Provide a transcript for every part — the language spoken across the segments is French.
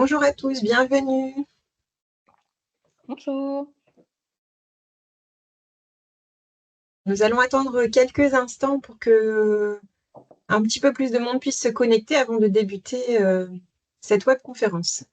Bonjour à tous, bienvenue. Bonjour. Nous allons attendre quelques instants pour que un petit peu plus de monde puisse se connecter avant de débuter cette webconférence.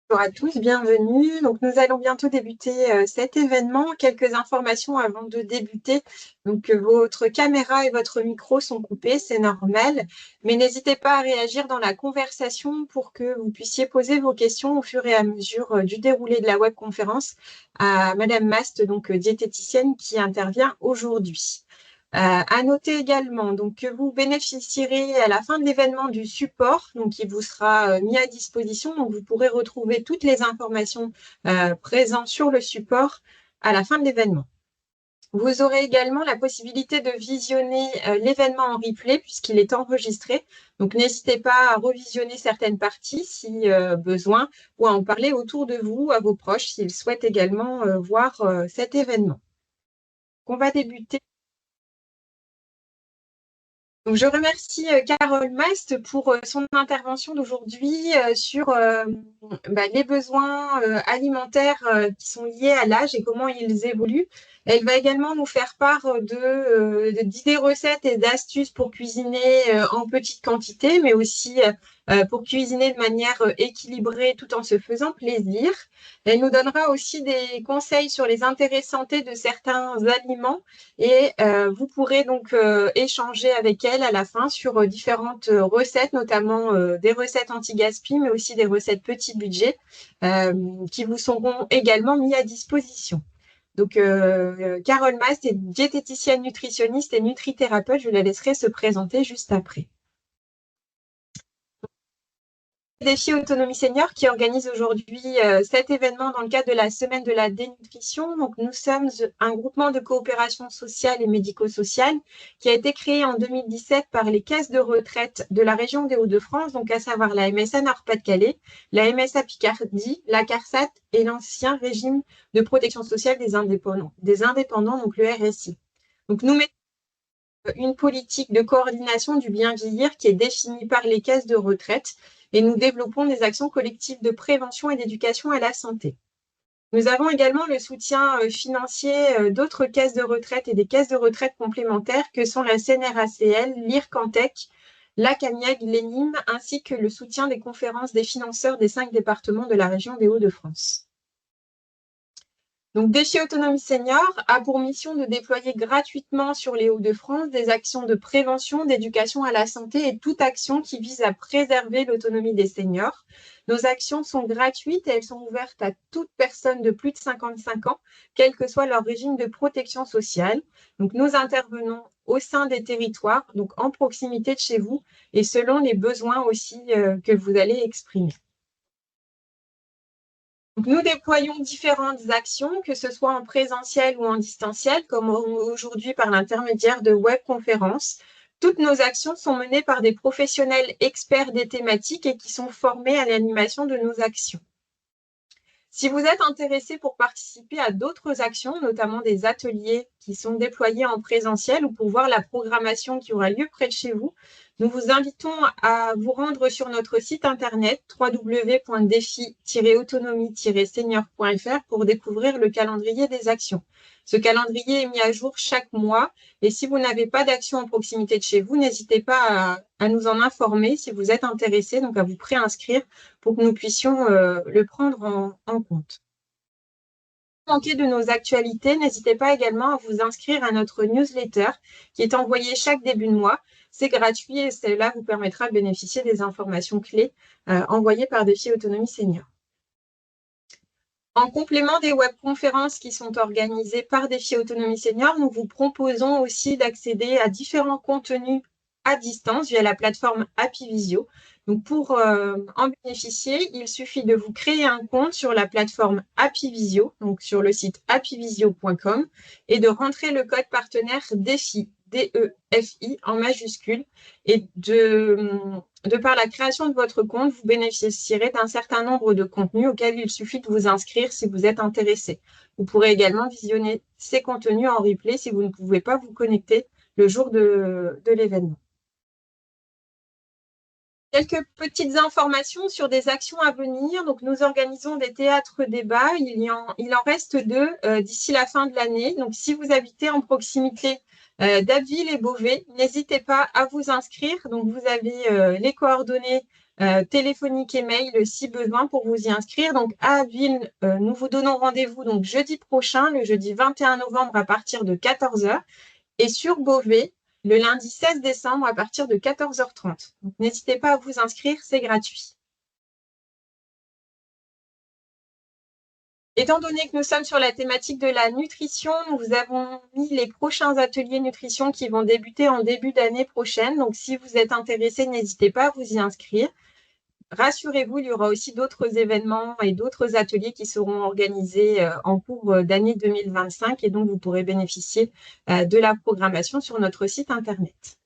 Bonjour à tous, bienvenue. Donc, nous allons bientôt débuter cet événement. Quelques informations avant de débuter. Donc, votre caméra et votre micro sont coupés, c'est normal. Mais n'hésitez pas à réagir dans la conversation pour que vous puissiez poser vos questions au fur et à mesure du déroulé de la webconférence à Madame Mast, donc diététicienne qui intervient aujourd'hui. À noter également donc, que vous bénéficierez à la fin de l'événement du support donc, qui vous sera mis à disposition. Donc, vous pourrez retrouver toutes les informations présentes sur le support à la fin de l'événement. Vous aurez également la possibilité de visionner l'événement en replay puisqu'il est enregistré. Donc, n'hésitez pas à revisionner certaines parties si besoin ou à en parler autour de vous, à vos proches, s'ils souhaitent également voir cet événement. On va débuter. Donc, je remercie Carole Mast pour son intervention d'aujourd'hui sur les besoins alimentaires qui sont liés à l'âge et comment ils évoluent. Elle va également nous faire part d'idées recettes et d'astuces pour cuisiner en petite quantité, mais aussi pour cuisiner de manière équilibrée tout en se faisant plaisir. Elle nous donnera aussi des conseils sur les intérêts santé de certains aliments et vous pourrez donc échanger avec elle à la fin sur différentes recettes, notamment des recettes anti-gaspi, mais aussi des recettes petit budget qui vous seront également mis à disposition. Donc, Carole Mast est diététicienne nutritionniste et nutrithérapeute. Je la laisserai se présenter juste après. Défi Autonomie Senior qui organise aujourd'hui cet événement dans le cadre de la semaine de la dénutrition. Donc, nous sommes un groupement de coopération sociale et médico-sociale qui a été créé en 2017 par les caisses de retraite de la région des Hauts-de-France, donc à savoir la MSA Nord-Pas-de-Calais, la MSA Picardie, la CARSAT et l'ancien régime de protection sociale des indépendants, donc le RSI. Donc, nous mettons une politique de coordination du bien vieillir qui est définie par les caisses de retraite et nous développons des actions collectives de prévention et d'éducation à la santé. Nous avons également le soutien financier d'autres caisses de retraite et des caisses de retraite complémentaires que sont la CNRACL, l'IRCANTEC, la CAMIAG, l'ENIM, ainsi que le soutien des conférences des financeurs des 5 départements de la région des Hauts-de-France. Donc, Défi Autonomie Senior a pour mission de déployer gratuitement sur les Hauts-de-France des actions de prévention, d'éducation à la santé et toute action qui vise à préserver l'autonomie des seniors. Nos actions sont gratuites et elles sont ouvertes à toute personne de plus de 55 ans, quel que soit leur régime de protection sociale. Donc, nous intervenons au sein des territoires, donc en proximité de chez vous et selon les besoins aussi que vous allez exprimer. Donc, nous déployons différentes actions, que ce soit en présentiel ou en distanciel, comme aujourd'hui par l'intermédiaire de webconférences. Toutes nos actions sont menées par des professionnels experts des thématiques et qui sont formés à l'animation de nos actions. Si vous êtes intéressé pour participer à d'autres actions, notamment des ateliers qui sont déployés en présentiel ou pour voir la programmation qui aura lieu près de chez vous, nous vous invitons à vous rendre sur notre site internet www.défi-autonomie-senior.fr pour découvrir le calendrier des actions. Ce calendrier est mis à jour chaque mois et si vous n'avez pas d'action en proximité de chez vous, n'hésitez pas à nous en informer si vous êtes intéressé, donc à vous préinscrire pour que nous puissions le prendre en compte. Si vous manquez de nos actualités, n'hésitez pas également à vous inscrire à notre newsletter qui est envoyée chaque début de mois. C'est gratuit et cela vous permettra de bénéficier des informations clés envoyées par Défi Autonomie Senior. En complément des webconférences qui sont organisées par Défi Autonomie Senior, nous vous proposons aussi d'accéder à différents contenus à distance via la plateforme Happyvisio. Donc pour en bénéficier, il suffit de vous créer un compte sur la plateforme Happyvisio, donc sur le site happyvisio.com, et de rentrer le code partenaire DEFI, D-E-F-I en majuscule. Et de par la création de votre compte, vous bénéficierez d'un certain nombre de contenus auxquels il suffit de vous inscrire si vous êtes intéressé. Vous pourrez également visionner ces contenus en replay si vous ne pouvez pas vous connecter le jour de l'événement. Quelques petites informations sur des actions à venir. Donc, nous organisons des théâtres débats. Il en reste 2 d'ici la fin de l'année. Donc, si vous habitez en proximité d'Abbeville et Beauvais, n'hésitez pas à vous inscrire. Donc, vous avez les coordonnées téléphoniques et mail si besoin pour vous y inscrire. Donc, à Abbeville, nous vous donnons rendez-vous donc jeudi prochain, le jeudi 21 novembre à partir de 14 h. Et sur Beauvais, le lundi 16 décembre à partir de 14 h 30. Donc, n'hésitez pas à vous inscrire, c'est gratuit. Étant donné que nous sommes sur la thématique de la nutrition, nous avons mis les prochains ateliers nutrition qui vont débuter en début d'année prochaine. Donc, si vous êtes intéressé, n'hésitez pas à vous y inscrire. Rassurez-vous, il y aura aussi d'autres événements et d'autres ateliers qui seront organisés en cours d'année 2025 et donc vous pourrez bénéficier de la programmation sur notre site internet.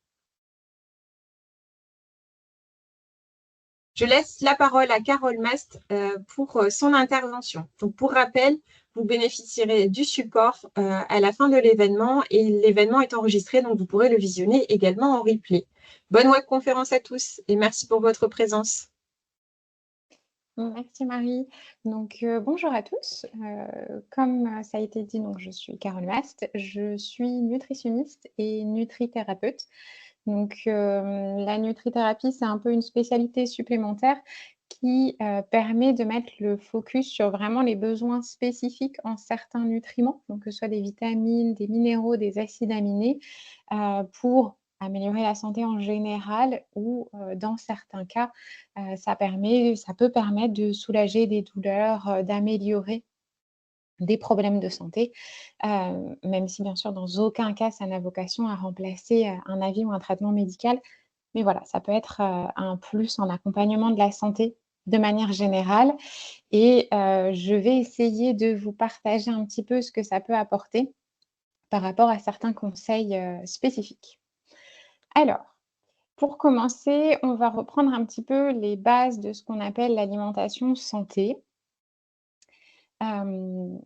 Je laisse la parole à Carole Mast pour son intervention. Donc, pour rappel, vous bénéficierez du support à la fin de l'événement et l'événement est enregistré, donc vous pourrez le visionner également en replay. Bonne webconférence à tous et merci pour votre présence. Merci Marie. Donc bonjour à tous. Comme ça a été dit, donc je suis Carole Mast, je suis nutritionniste et nutrithérapeute. Donc la nutrithérapie, c'est un peu une spécialité supplémentaire qui permet de mettre le focus sur vraiment les besoins spécifiques en certains nutriments, donc que ce soit des vitamines, des minéraux, des acides aminés, pour améliorer la santé en général ou dans certains cas, ça peut permettre de soulager des douleurs, d'améliorer des problèmes de santé, même si bien sûr dans aucun cas ça n'a vocation à remplacer, un avis ou un traitement médical. Mais voilà, ça peut être, un plus en accompagnement de la santé de manière générale et je vais essayer de vous partager un petit peu ce que ça peut apporter par rapport à certains conseils, spécifiques. Alors, pour commencer, on va reprendre un petit peu les bases de ce qu'on appelle l'alimentation santé. Hem,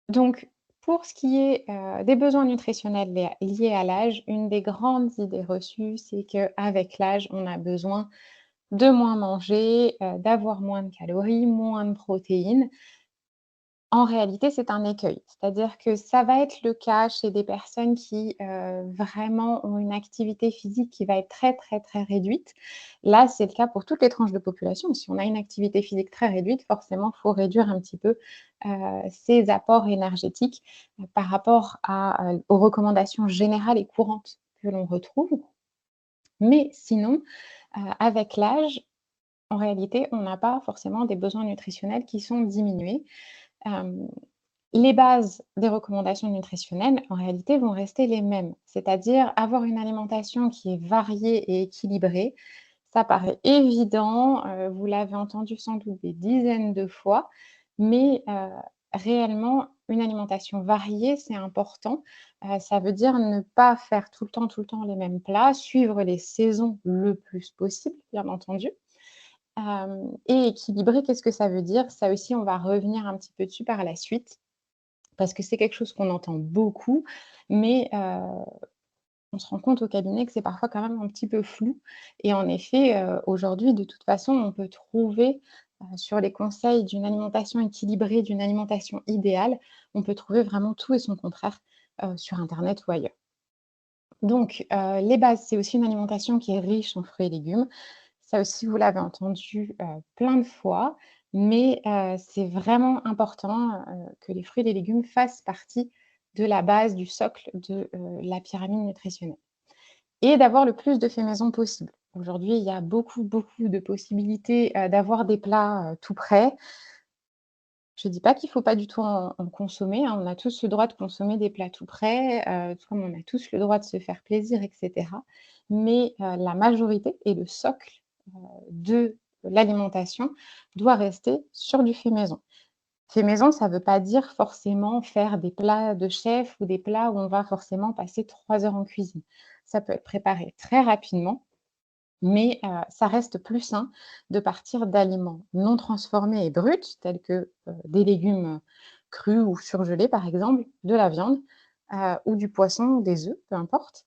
donc pour ce qui est, des besoins nutritionnels liés à l'âge, une des grandes idées reçues, c'est qu'avec l'âge, on a besoin de moins manger, d'avoir moins de calories, moins de protéines. En réalité, c'est un écueil. C'est-à-dire que ça va être le cas chez des personnes qui, vraiment ont une activité physique qui va être très, très, très réduite. Là, c'est le cas pour toutes les tranches de population. Si on a une activité physique très réduite, forcément, il faut réduire un petit peu, ses apports énergétiques, par rapport aux recommandations générales et courantes que l'on retrouve. Mais sinon, avec l'âge, en réalité, on n'a pas forcément des besoins nutritionnels qui sont diminués. Hem, les bases des recommandations nutritionnelles, en réalité, vont rester les mêmes. C'est-à-dire avoir une alimentation qui est variée et équilibrée. Ça paraît évident, vous l'avez entendu sans doute des dizaines de fois, Mais réellement, une alimentation variée, c'est important. Ça veut dire ne pas faire tout le temps les mêmes plats, suivre les saisons le plus possible, bien entendu. Et équilibrer, qu'est-ce que ça veut dire? Ça aussi, on va revenir un petit peu dessus par la suite, parce que c'est quelque chose qu'on entend beaucoup, mais on se rend compte au cabinet que c'est parfois quand même un petit peu flou. Et en effet, aujourd'hui, de toute façon, on peut trouver, sur les conseils d'une alimentation équilibrée, d'une alimentation idéale, on peut trouver vraiment tout et son contraire, sur internet ou ailleurs. Donc, les bases, c'est aussi une alimentation qui est riche en fruits et légumes. Ça aussi, vous l'avez entendu, plein de fois, mais c'est vraiment important, que les fruits et les légumes fassent partie de la base, du socle de, la pyramide nutritionnelle et d'avoir le plus de faits maison possible. Aujourd'hui, il y a beaucoup, beaucoup de possibilités, d'avoir des plats, tout prêts. Je ne dis pas qu'il ne faut pas du tout en consommer, hein. On a tous le droit de consommer des plats tout prêts, tout comme on a tous le droit de se faire plaisir et cetera. Mais la majorité et le socle, de l'alimentation doit rester sur du fait maison. Fait maison, ça ne veut pas dire forcément faire des plats de chef ou des plats où on va forcément passer 3 heures en cuisine. Ça peut être préparé très rapidement, mais ça reste plus sain de partir d'aliments non transformés et bruts, tels que, des légumes, crus ou surgelés par exemple, de la viande, ou du poisson ou des œufs, peu importe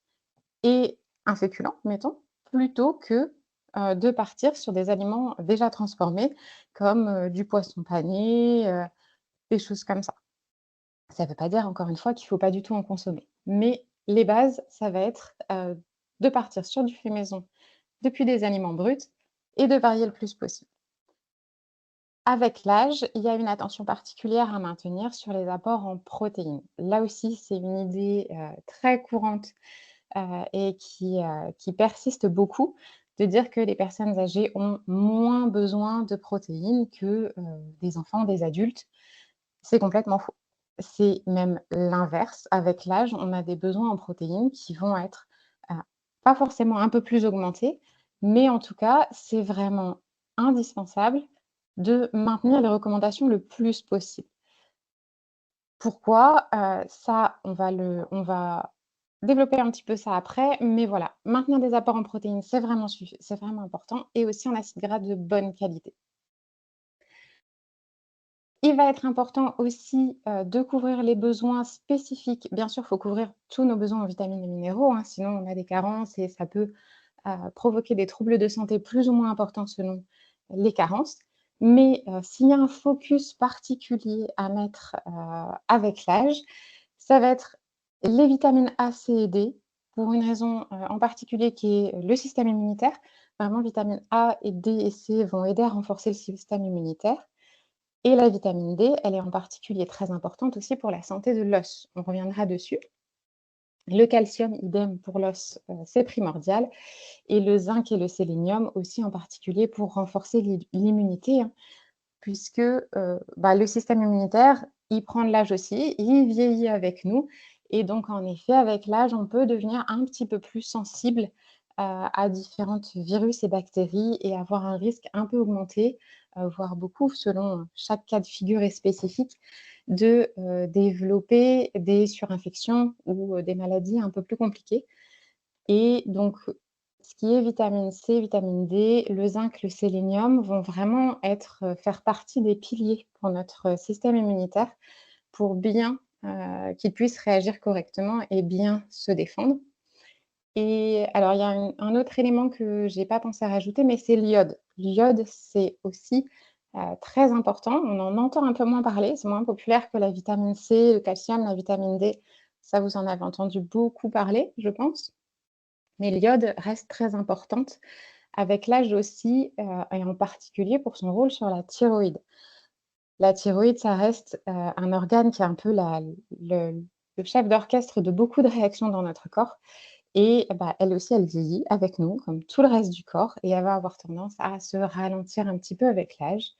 et un féculent, mettons, plutôt que, de partir sur des aliments déjà transformés comme, du poisson pané, des choses comme ça. Ça ne veut pas dire encore une fois qu'il ne faut pas du tout en consommer, mais les bases, ça va être, de partir sur du fait maison depuis des aliments bruts et de varier le plus possible. Avec l'âge, il y a une attention particulière à maintenir sur les apports en protéines. Là aussi, c'est une idée, très courante, et qui persiste beaucoup, de dire que les personnes âgées ont moins besoin de protéines que, des enfants, des adultes. C'est complètement faux. C'est même l'inverse. Avec l'âge, on a des besoins en protéines qui vont être, heu, pas forcément un peu plus augmentés, mais en tout cas, c'est vraiment indispensable de maintenir les recommandations le plus possible. Pourquoi? Ça, on va développer un petit peu ça après, mais voilà, maintenir des apports en protéines, c'est vraiment important et aussi en acides gras de bonne qualité. Il va être important aussi, de couvrir les besoins spécifiques. Bien sûr, il faut couvrir tous nos besoins en vitamines et minéraux, hein, sinon on a des carences et ça peut, provoquer des troubles de santé plus ou moins importants selon les carences. Mais, s'il y a un focus particulier à mettre, avec l'âge, ça va être les vitamines A, C et D pour une raison, en particulier qui est le système immunitaire. Vraiment, vitamines A et D et C vont aider à renforcer le système immunitaire. Et la vitamine D, elle est en particulier très importante aussi pour la santé de l'os. On reviendra dessus. Le calcium, idem pour l'os, c'est primordial et le zinc et le sélénium aussi en particulier pour renforcer l'immunité, hein, puisque, le système immunitaire, il prend de l'âge aussi, il vieillit avec nous et donc en effet, avec l'âge, on peut devenir un petit peu plus sensible, à différentes virus et bactéries et avoir un risque un peu augmenté, voire beaucoup selon, chaque cas de figure est spécifique, de, développer des surinfections ou, des maladies un peu plus compliquées et donc ce qui est vitamine C, vitamine D, le zinc, le sélénium vont vraiment être, faire partie des piliers pour notre, système immunitaire pour bien, qu'il puisse réagir correctement et bien se défendre. Et alors il y a un autre élément que j'ai pas pensé à rajouter, mais c'est l'iode. L'iode, c'est aussi, très important. On en entend un peu moins parler, c'est moins populaire que la vitamine C, le calcium, la vitamine D. Ça, vous en avez entendu beaucoup parler, je pense. Mais l'iode reste très importante avec l'âge aussi, et en particulier pour son rôle sur la thyroïde. La thyroïde, ça reste, un organe qui est un peu le le chef d'orchestre de beaucoup de réactions dans notre corps et bah, elle aussi, elle vieillit avec nous, comme tout le reste du corps et elle va avoir tendance à se ralentir un petit peu avec l'âge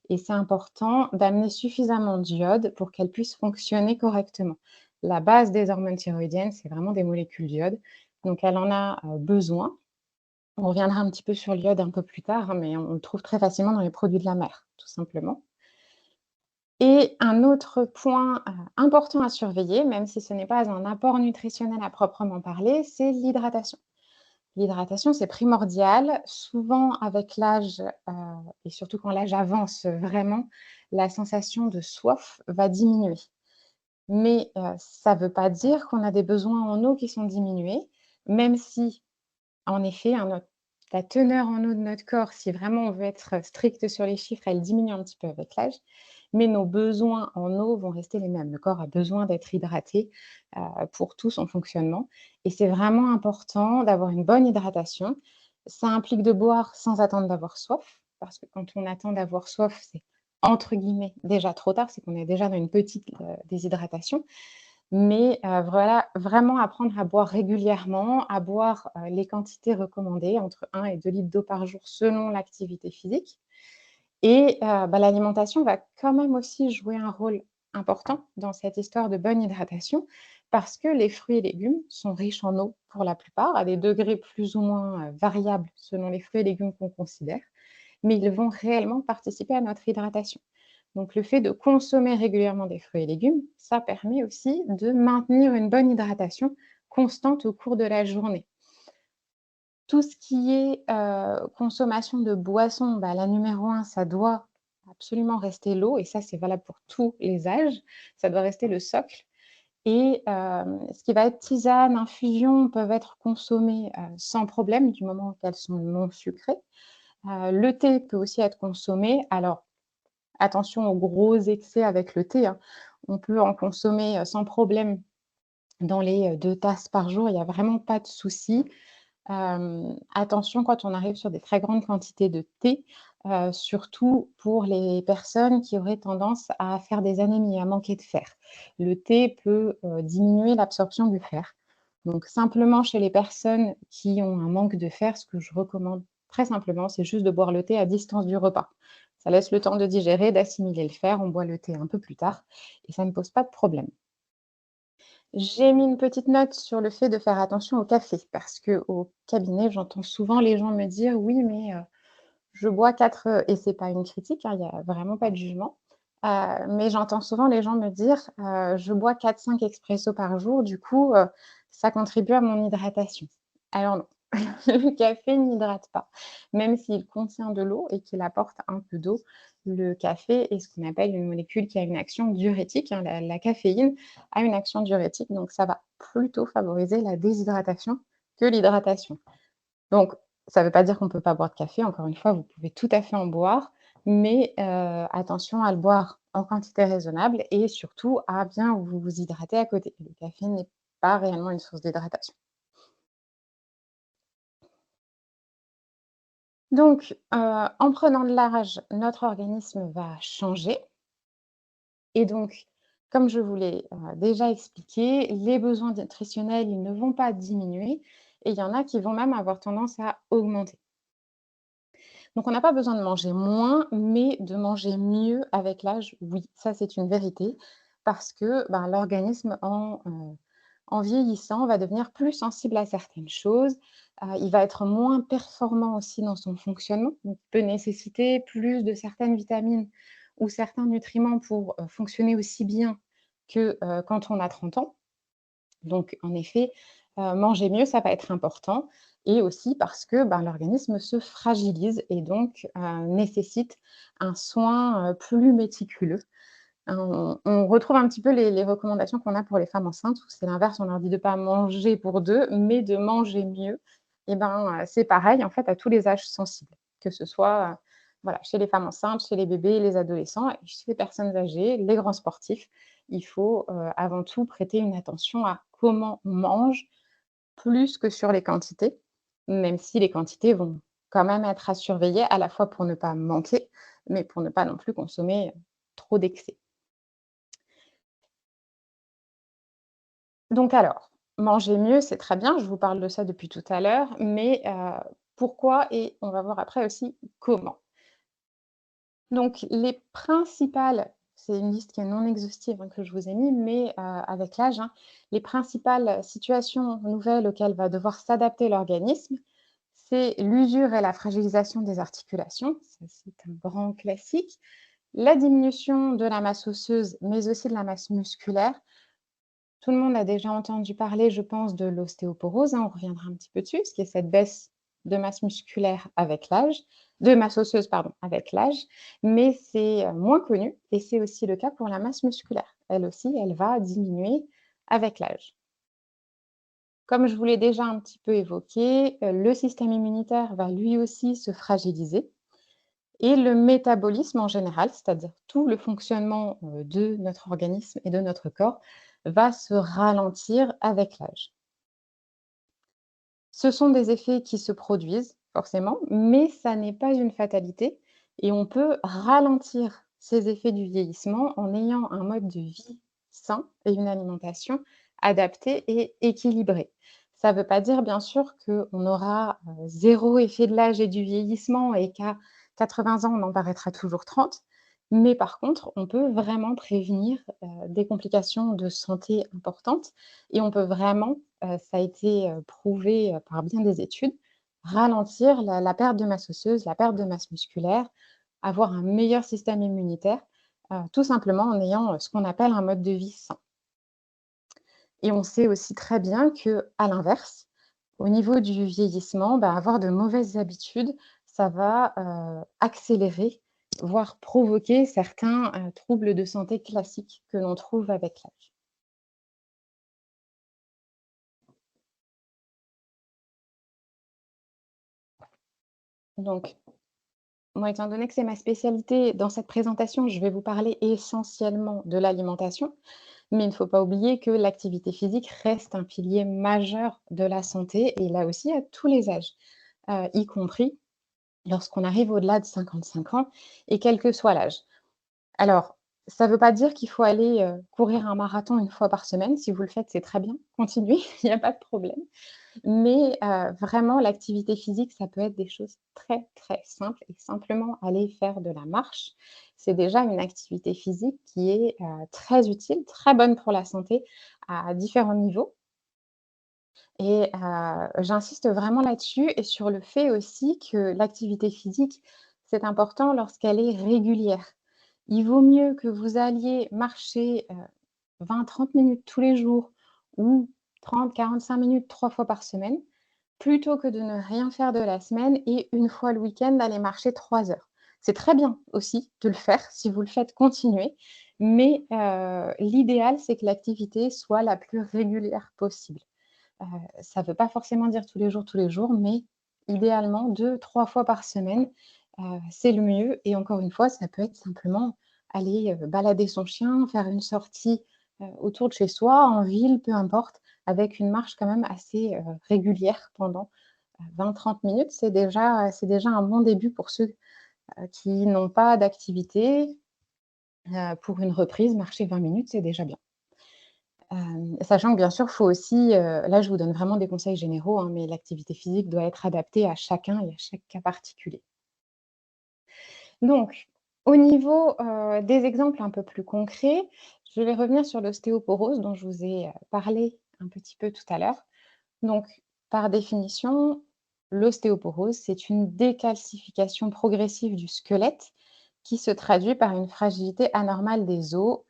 et c'est important d'amener suffisamment d'iode pour qu'elle puisse fonctionner correctement. La base des hormones thyroïdiennes, c'est vraiment des molécules d'iode, donc elle en a, besoin. On reviendra un petit peu sur l'iode un peu plus tard, hein, mais on le trouve très facilement dans les produits de la mer, tout simplement. Et un autre point important à surveiller, même si ce n'est pas un apport nutritionnel à proprement parler, c'est l'hydratation. L'hydratation, c'est primordial. Souvent, avec l'âge, et surtout quand l'âge avance vraiment, la sensation de soif va diminuer. Mais ça ne veut pas dire qu'on a des besoins en eau qui sont diminués, même si, en effet, la teneur en eau de notre corps, si vraiment on veut être strict sur les chiffres, elle diminue un petit peu avec l'âge, mais nos besoins en eau vont rester les mêmes. Le corps a besoin d'être hydraté pour tout son fonctionnement et c'est vraiment important d'avoir une bonne hydratation. Ça implique de boire sans attendre d'avoir soif, parce que quand on attend d'avoir soif, c'est entre guillemets déjà trop tard, c'est qu'on est déjà dans une petite déshydratation. Mais voilà, vraiment apprendre à boire régulièrement, à boire les quantités recommandées, entre 1 et 2 litres d'eau par jour selon l'activité physique. Et l'alimentation va quand même aussi jouer un rôle important dans cette histoire de bonne hydratation, parce que les fruits et légumes sont riches en eau pour la plupart, à des degrés plus ou moins variables selon les fruits et légumes qu'on considère, mais ils vont réellement participer à notre hydratation. Donc le fait de consommer régulièrement des fruits et légumes, ça permet aussi de maintenir une bonne hydratation constante au cours de la journée. Tout ce qui est consommation de boissons, la numéro 1, ça doit absolument rester l'eau et ça, c'est valable pour tous les âges. Ça doit rester le socle et ce qui va être tisane, infusion peuvent être consommées sans problème du moment qu'elles sont non sucrées. Le thé peut aussi être consommé. Alors attention aux gros excès avec le thé, hein. On peut en consommer, sans problème dans les, 2 tasses par jour, il y a vraiment pas de souci. Attention quand on arrive sur des très grandes quantités de thé, surtout pour les personnes qui auraient tendance à faire des anémies, à manquer de fer. Le thé peut, diminuer l'absorption du fer. Donc simplement chez les personnes qui ont un manque de fer, ce que je recommande très simplement, c'est juste de boire le thé à distance du repas. Ça laisse le temps de digérer, d'assimiler le fer, on boit le thé un peu plus tard et ça ne pose pas de problème. J'ai mis une petite note sur le fait de faire attention au café parce qu'au cabinet, j'entends souvent les gens me dire: «Oui, mais je bois 4 et c'est pas une critique, hein, il y a vraiment pas de jugement, mais j'entends souvent les gens me dire: «Je bois 4-5 expressos par jour, du coup, ça contribue à mon hydratation». Alors non, le café n'hydrate pas. Même s'il contient de l'eau et qu'il apporte un peu d'eau, le café est ce qu'on appelle une molécule qui a une action diurétique, hein. La caféine a une action diurétique, donc ça va plutôt favoriser la déshydratation que l'hydratation. Donc ça ne veut pas dire qu'on ne peut pas boire de café, encore une fois, vous pouvez tout à fait en boire, mais attention à le boire en quantité raisonnable et surtout à bien vous hydrater à côté. Le café n'est pas réellement une source d'hydratation. Donc en prenant de l'âge, notre organisme va changer et donc comme je vous l'ai, déjà expliqué, les besoins nutritionnels, ils ne vont pas diminuer et il y en a qui vont même avoir tendance à augmenter. Donc on n'a pas besoin de manger moins, mais de manger mieux avec l'âge, oui, ça c'est une vérité. Parce que, l'organisme en vieillissant va devenir plus sensible à certaines choses, il va être moins performant aussi dans son fonctionnement, donc il peut nécessiter plus de certaines vitamines ou certains nutriments pour, fonctionner aussi bien que, quand on a 30 ans. Donc en effet, manger mieux, ça va être important et aussi parce que, l'organisme se fragilise et donc nécessite un soin, plus méticuleux. On retrouve un petit peu les recommandations qu'on a pour les femmes enceintes où c'est l'inverse, on leur dit de ne pas manger pour 2, mais de manger mieux et c'est pareil en fait à tous les âges sensibles, que ce soit, voilà, chez les femmes enceintes, chez les bébés, les adolescents et chez les personnes âgées, les grands sportifs. Il faut, avant tout prêter une attention à comment on mange, plus que sur les quantités, même si les quantités vont quand même être à surveiller, à la fois pour ne pas manquer, mais pour ne pas non plus consommer trop d'excès. Donc alors, manger mieux, c'est très bien, je vous parle de ça depuis tout à l'heure, mais pourquoi et on va voir après aussi comment. Donc les principales, c'est une liste qui est non exhaustive, hein, que je vous ai mis, mais avec l'âge, hein, les principales situations nouvelles auxquelles va devoir s'adapter l'organisme, c'est l'usure et la fragilisation des articulations, ça c'est un grand classique. La diminution de la masse osseuse, mais aussi de la masse musculaire. Tout le monde a déjà entendu parler, je pense, de l'ostéoporose, hein, on reviendra un petit peu dessus, ce qui est cette baisse de masse musculaire avec l'âge, de masse osseuse, pardon, avec l'âge, mais c'est moins connu et c'est aussi le cas pour la masse musculaire. Elle aussi, elle va diminuer avec l'âge. Comme je vous l'ai déjà un petit peu évoqué, le système immunitaire va lui aussi se fragiliser et le métabolisme en général, c'est-à-dire tout le fonctionnement, de notre organisme et de notre corps, va se ralentir avec l'âge. Ce sont des effets qui se produisent forcément, mais ça n'est pas une fatalité et on peut ralentir ces effets du vieillissement en ayant un mode de vie sain et une alimentation adaptée et équilibrée. Ça ne veut pas dire bien sûr qu'on aura, 0 effet de l'âge et du vieillissement et qu'à 80 ans, on en paraîtra toujours 30, mais par contre, on peut vraiment prévenir, des complications de santé importantes et on peut vraiment, ça a été, prouvé, par bien des études, ralentir la perte de masse osseuse, la perte de masse musculaire, avoir un meilleur système immunitaire, tout simplement en ayant, ce qu'on appelle un mode de vie sain. Et on sait aussi très bien que, à l'inverse, au niveau du vieillissement, bah, avoir de mauvaises habitudes, ça va, accélérer, voire provoquer certains, troubles de santé classiques que l'on trouve avec l'âge. Donc moi, étant donné que c'est ma spécialité, dans cette présentation, je vais vous parler essentiellement de l'alimentation, mais il ne faut pas oublier que l'activité physique reste un pilier majeur de la santé et là aussi à tous les âges, y compris lorsqu'on arrive au-delà de 55 ans et quel que soit l'âge. Alors, ça ne veut pas dire qu'il faut aller, courir un marathon une fois par semaine. Si vous le faites, c'est très bien, continuez, il n'y a pas de problème. Mais vraiment l'activité physique, ça peut être des choses très, très simples et simplement aller faire de la marche. C'est déjà une activité physique qui est, très utile, très bonne pour la santé à différents niveaux et j'insiste vraiment là-dessus et sur le fait aussi que l'activité physique, c'est important lorsqu'elle est régulière. Il vaut mieux que vous alliez marcher, 20-30 minutes tous les jours ou 30-45 minutes 3 fois par semaine, plutôt que de ne rien faire de la semaine et une fois le week-end d'aller marcher 3 heures. C'est très bien aussi de le faire, si vous le faites, continuez, mais l'idéal, c'est que l'activité soit la plus régulière possible. Heu, Ça ne veut pas forcément dire tous les jours, mais idéalement 2-3 fois par semaine, c'est le mieux et encore une fois, ça peut être simplement aller, balader son chien, faire une sortie, autour de chez soi, en ville, peu importe, avec une marche quand même assez, régulière pendant, 20-30 minutes. C'est déjà un bon début pour ceux, qui n'ont pas d'activité. Pour une reprise, marcher 20 minutes, c'est déjà bien. Sachant que bien sûr, il faut aussi, là je vous donne vraiment des conseils généraux, hein, mais l'activité physique doit être adaptée à chacun et à chaque cas particulier. Donc, au niveau, des exemples un peu plus concrets, je vais revenir sur l'ostéoporose dont je vous ai, parlé un petit peu tout à l'heure. Donc, par définition, l'ostéoporose, c'est une décalcification progressive du squelette qui se traduit par une fragilité anormale des os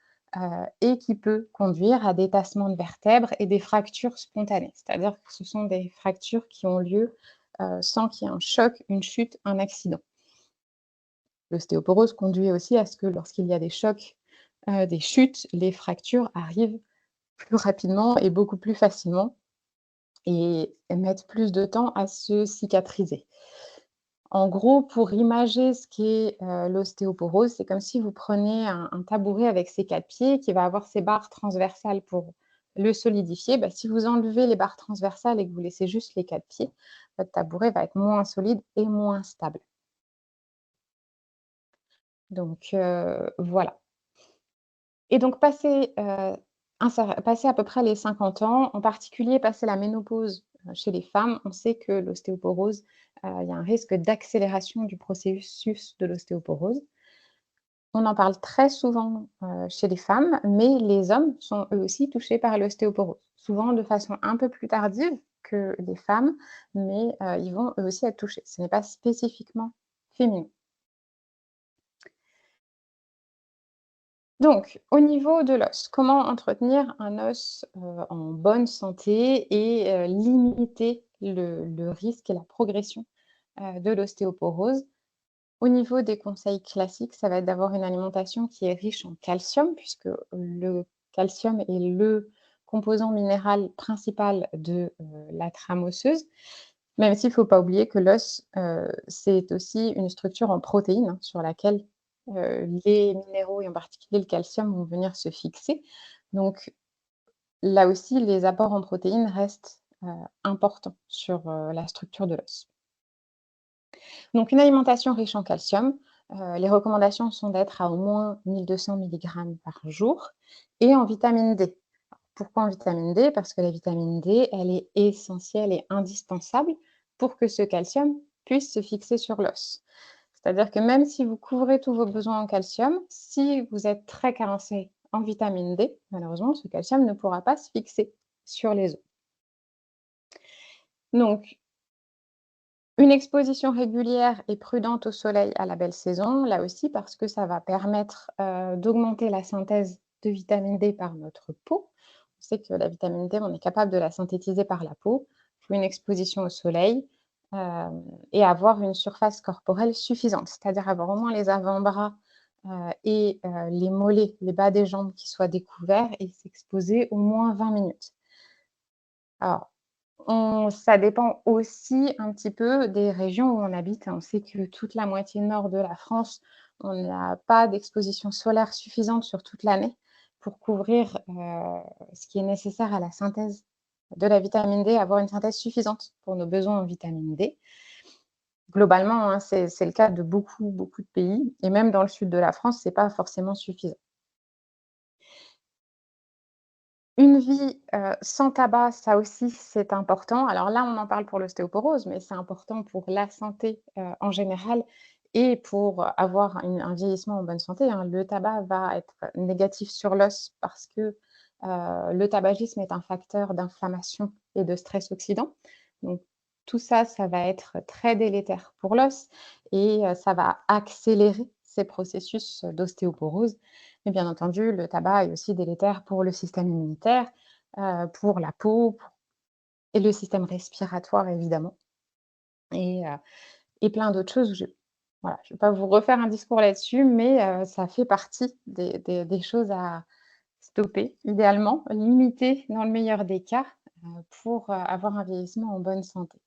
et qui peut conduire à des tassements de vertèbres et des fractures spontanées. C'est-à-dire que ce sont des fractures qui ont lieu sans qu'il y ait un choc, une chute, un accident. L'ostéoporose conduit aussi à ce que lorsqu'il y a des chocs, des chutes, les fractures arrivent plus rapidement et beaucoup plus facilement et mettent plus de temps à se cicatriser. En gros, pour imager ce qu'est, l'ostéoporose, c'est comme si vous preniez un tabouret avec ses 4 pieds qui va avoir ses barres transversales pour le solidifier. Bah, si vous enlevez les barres transversales et que vous laissez juste les 4 pieds, votre tabouret va être moins solide et moins stable. Donc voilà. Et donc passé à peu près les 50 ans, en particulier passé la ménopause, chez les femmes, on sait que l'ostéoporose, il y a un risque d'accélération du processus de l'ostéoporose. On en parle très souvent, chez les femmes, mais les hommes sont eux aussi touchés par l'ostéoporose. Souvent de façon un peu plus tardive que les femmes, mais ils vont eux aussi être touchés. Ce n'est pas spécifiquement féminin. Donc, au niveau de l'os, comment entretenir un os en bonne santé et limiter le risque et la progression de l'ostéoporose? Au niveau des conseils classiques, ça va être d'avoir une alimentation qui est riche en calcium, puisque le calcium est le composant minéral principal de la trame osseuse. Même s'il ne faut pas oublier que l'os, c'est aussi une structure en protéines, hein, sur laquelle les minéraux et en particulier le calcium vont venir se fixer. Donc là aussi, les apports en protéines restent importants sur la structure de l'os. Donc une alimentation riche en calcium, les recommandations sont d'être à au moins 1200 milligrammes par jour et en vitamine D. Pourquoi en vitamine D? Parce que la vitamine D, elle est essentielle et indispensable pour que ce calcium puisse se fixer sur l'os. C'est-à-dire que même si vous couvrez tous vos besoins en calcium, si vous êtes très carencé en vitamine D, malheureusement, ce calcium ne pourra pas se fixer sur les os. Donc, une exposition régulière et prudente au soleil à la belle saison, là aussi parce que ça va permettre, d'augmenter la synthèse de vitamine D par notre peau. On sait que la vitamine D, on est capable de la synthétiser par la peau. Il faut une exposition au soleil, et avoir une surface corporelle suffisante, c'est-à-dire avoir au moins les avant-bras, et les mollets, les bas des jambes qui soient découverts et s'exposer au moins 20 minutes. Alors ça dépend aussi un petit peu des régions où on habite. On sait que toute la moitié nord de la France, on n'a pas d'exposition solaire suffisante sur toute l'année pour couvrir, ce qui est nécessaire à la synthèse de la vitamine D, avoir une synthèse suffisante pour nos besoins en vitamine D. Globalement, hein, c'est le cas de beaucoup de pays et même dans le sud de la France, c'est pas forcément suffisant. Une vie, sans tabac, ça aussi, c'est important. Alors là, on en parle pour l'ostéoporose, mais c'est important pour la santé, en général et pour avoir un vieillissement en bonne santé, hein. Le tabac va être négatif sur l'os parce que, le tabagisme est un facteur d'inflammation et de stress oxydant. Donc tout ça, ça va être très délétère pour l'os et ça va accélérer ces processus d'ostéoporose. Mais bien entendu, le tabac est aussi délétère pour le système immunitaire, pour la peau et le système respiratoire évidemment et plein d'autres choses. Voilà, je ne vais pas vous refaire un discours là-dessus, mais ça fait partie des choses à stopper idéalement, limiter dans le meilleur des cas, pour, avoir un vieillissement en bonne santé.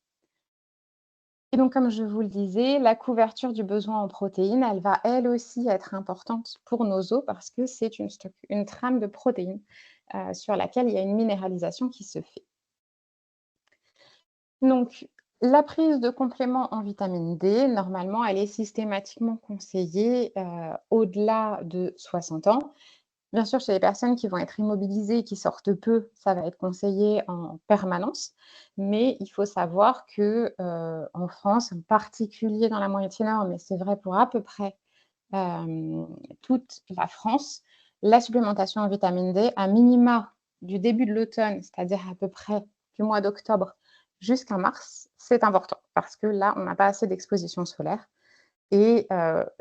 Et donc comme je vous le disais, la couverture du besoin en protéines, elle va elle aussi être importante pour nos os parce que c'est une trame de protéines, sur laquelle il y a une minéralisation qui se fait. Donc la prise de compléments en vitamine D, normalement, elle est systématiquement conseillée, au-delà de 60 ans. Bien sûr, chez les personnes qui vont être immobilisées, qui sortent peu, ça va être conseillé en permanence. Mais il faut savoir que, en France, en particulier dans la moitié nord, mais c'est vrai pour à peu près, hem, toute la France, la supplémentation en vitamine D, à minima du début de l'automne, c'est-à-dire à peu près du mois d'octobre jusqu'à mars, c'est important parce que là, on n'a pas assez d'exposition solaire. Et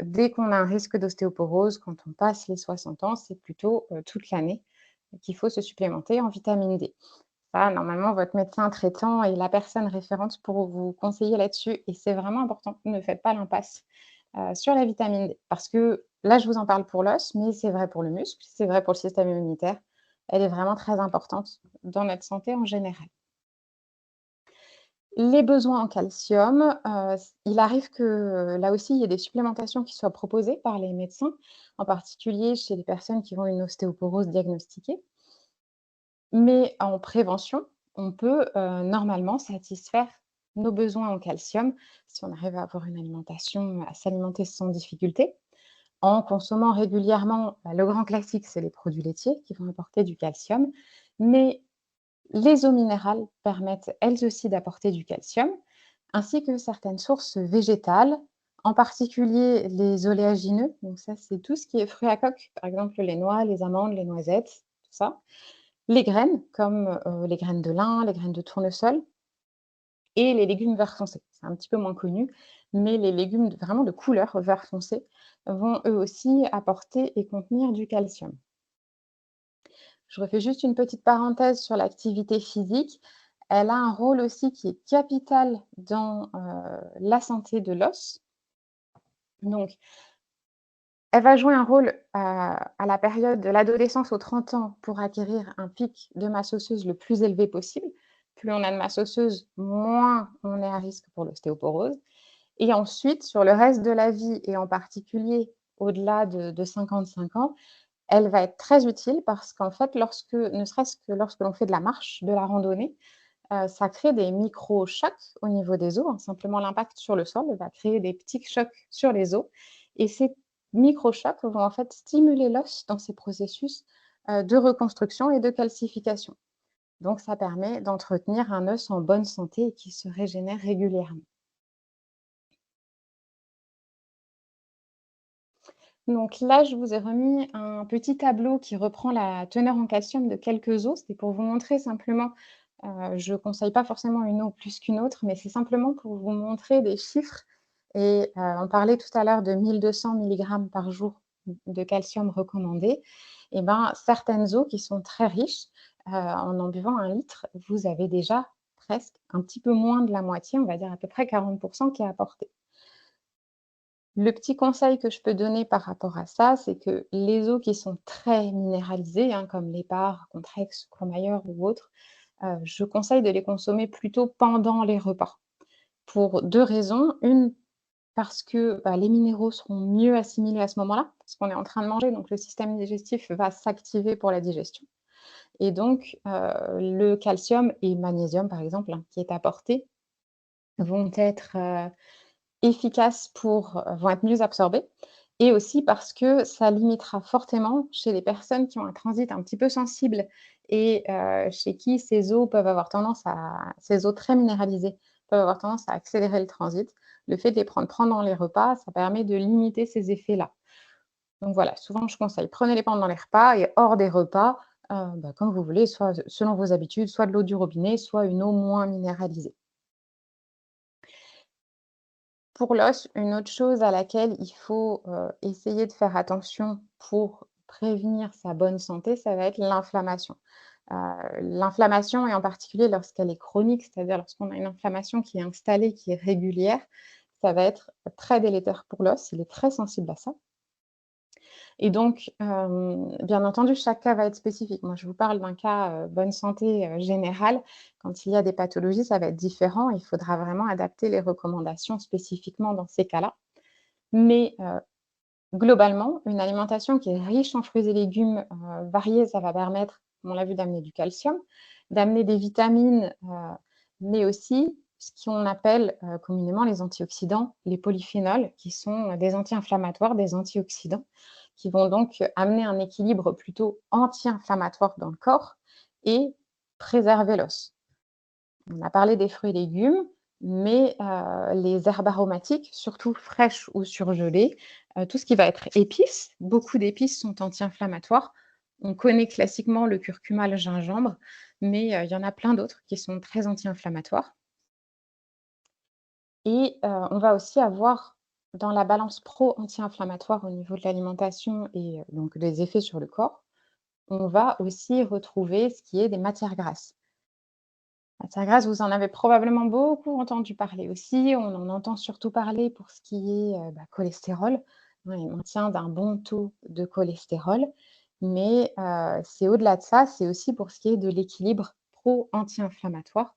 dès qu'on a un risque d'ostéoporose, quand on passe les 60 ans, c'est plutôt, toute l'année qu'il faut se supplémenter en vitamine D. Ça, normalement, votre médecin traitant est la personne référente pour vous conseiller là-dessus et c'est vraiment important. Ne faites pas l'impasse, sur la vitamine D parce que là, je vous en parle pour l'os, mais c'est vrai pour le muscle, c'est vrai pour le système immunitaire. Elle est vraiment très importante dans notre santé en général. Les besoins en calcium, il arrive que, là aussi, il y ait des supplémentations qui soient proposées par les médecins, en particulier chez les personnes qui ont une ostéoporose diagnostiquée. Mais en prévention, on peut, normalement satisfaire nos besoins en calcium si on arrive à avoir une alimentation à s'alimenter sans difficulté, en consommant régulièrement, bah, le grand classique, c'est les produits laitiers qui vont apporter du calcium, mais les eaux minérales permettent elles aussi d'apporter du calcium, ainsi que certaines sources végétales, en particulier les oléagineux. Donc ça, c'est tout ce qui est fruits à coque, par exemple les noix, les amandes, les noisettes, tout ça. Les graines, comme les graines de lin, les graines de tournesol et les légumes vert foncé. C'est un petit peu moins connu, mais les légumes vraiment de couleur vert foncé vont eux aussi apporter et contenir du calcium. Je refais juste une petite parenthèse sur l'activité physique. Elle a un rôle aussi qui est capital dans la santé de l'os. Donc, elle va jouer un rôle à la période de l'adolescence aux 30 ans pour acquérir un pic de masse osseuse le plus élevé possible. Plus on a de masse osseuse, moins on est à risque pour l'ostéoporose. Et ensuite, sur le reste de la vie, et en particulier au-delà de 55 ans, elle va être très utile parce qu'en fait, ne serait-ce que lorsque l'on fait de la marche, de la randonnée, ça crée des micro-chocs au niveau des os, hein. Simplement l'impact sur le sol va créer des petits chocs sur les os et ces micro-chocs vont en fait stimuler l'os dans ses processus, de reconstruction et de calcification. Donc ça permet d'entretenir un os en bonne santé et qui se régénère régulièrement. Donc là, je vous ai remis un petit tableau qui reprend la teneur en calcium de quelques os. C'était pour vous montrer simplement, je ne conseille pas forcément une eau plus qu'une autre, mais c'est simplement pour vous montrer des chiffres et on parlait tout à l'heure de 1200 milligrammes par jour de calcium recommandé. Et ben, certaines eaux qui sont très riches, en buvant 1 litre, vous avez déjà presque un petit peu moins de la moitié, on va dire à peu près 40 qui est apporté. Le petit conseil que je peux donner par rapport à ça, c'est que les eaux qui sont très minéralisées, hein, comme l'Hépar, Contrex, Courmayeur ou autres, je conseille de les consommer plutôt pendant les repas. Pour 2 raisons. Une, parce que, bah, les minéraux seront mieux assimilés à ce moment-là, parce qu'on est en train de manger, donc le système digestif va s'activer pour la digestion et donc le calcium et magnésium, par exemple, hein, qui est apporté, vont être, vont être mieux absorbés et aussi parce que ça limitera fortement chez les personnes qui ont un transit un petit peu sensible et chez qui ces eaux très minéralisées peuvent avoir tendance à accélérer le transit. Le fait de les prendre pendant les repas, ça permet de limiter ces effets-là. Donc voilà, souvent je conseille, prenez-les pendant les repas et hors des repas, bah, comme vous voulez, soit selon vos habitudes, soit de l'eau du robinet, soit une eau moins minéralisée. Pour l'os, une autre chose à laquelle il faut, essayer de faire attention pour prévenir sa bonne santé, ça va être l'inflammation. Heu, L'inflammation et en particulier lorsqu'elle est chronique, c'est-à-dire lorsqu'on a une inflammation qui est installée, qui est régulière, ça va être très délétère pour l'os, il est très sensible à ça. Et donc, bien entendu, chaque cas va être spécifique. Moi, je vous parle d'un cas, bonne santé, générale. Quand il y a des pathologies, ça va être différent. Il faudra vraiment adapter les recommandations spécifiquement dans ces cas-là. Mais, globalement, une alimentation qui est riche en fruits et légumes, variés, ça va permettre, on l'a vu, d'amener du calcium, d'amener des vitamines, mais aussi ce qu'on appelle, communément les antioxydants, les polyphénols, qui sont, des anti-inflammatoires, des antioxydants, qui vont donc amener un équilibre plutôt anti-inflammatoire dans le corps et préserver l'os. On a parlé des fruits et légumes, mais les herbes aromatiques, surtout fraîches ou surgelées, tout ce qui va être épices, beaucoup d'épices sont anti-inflammatoires. On connaît classiquement le curcuma, le gingembre, mais il y en a plein d'autres qui sont très anti-inflammatoires et on va aussi avoir dans la balance pro-anti-inflammatoire au niveau de l'alimentation et donc des effets sur le corps, on va aussi retrouver ce qui est des matières grasses. Matières grasses, vous en avez probablement beaucoup entendu parler aussi. On en entend surtout parler pour ce qui est, cholestérol, hein, et maintien d'un bon taux de cholestérol. Mais, c'est au-delà de ça, c'est aussi pour ce qui est de l'équilibre pro-anti-inflammatoire,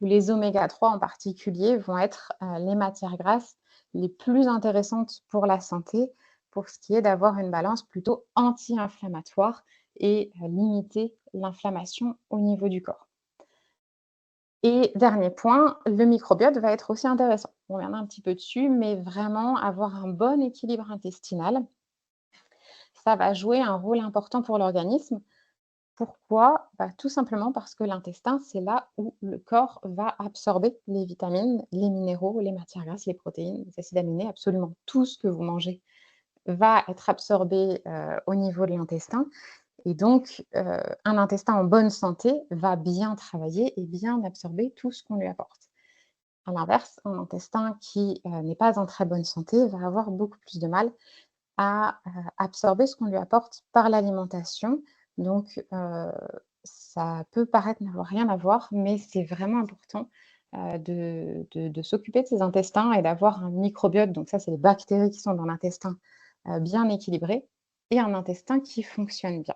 où les oméga 3 en particulier vont être, les matières grasses les plus intéressantes pour la santé, pour ce qui est d'avoir une balance plutôt anti-inflammatoire et limiter l'inflammation au niveau du corps. Et dernier point, le microbiote va être aussi intéressant. On reviendra un petit peu dessus, mais vraiment avoir un bon équilibre intestinal, ça va jouer un rôle important pour l'organisme. Pourquoi? Bah, tout simplement parce que l'intestin, c'est là où le corps va absorber les vitamines, les minéraux, les matières grasses, les protéines, les acides aminés, absolument tout ce que vous mangez va être absorbé, au niveau de l'intestin et donc un intestin en bonne santé va bien travailler et bien absorber tout ce qu'on lui apporte. À l'inverse, un intestin qui n'est pas en très bonne santé va avoir beaucoup plus de mal à absorber ce qu'on lui apporte par l'alimentation. Donc, ça peut paraître n'avoir rien à voir, mais c'est vraiment important de s'occuper de ses intestins et d'avoir un microbiote. Donc ça, c'est les bactéries qui sont dans l'intestin bien équilibré et un intestin qui fonctionne bien.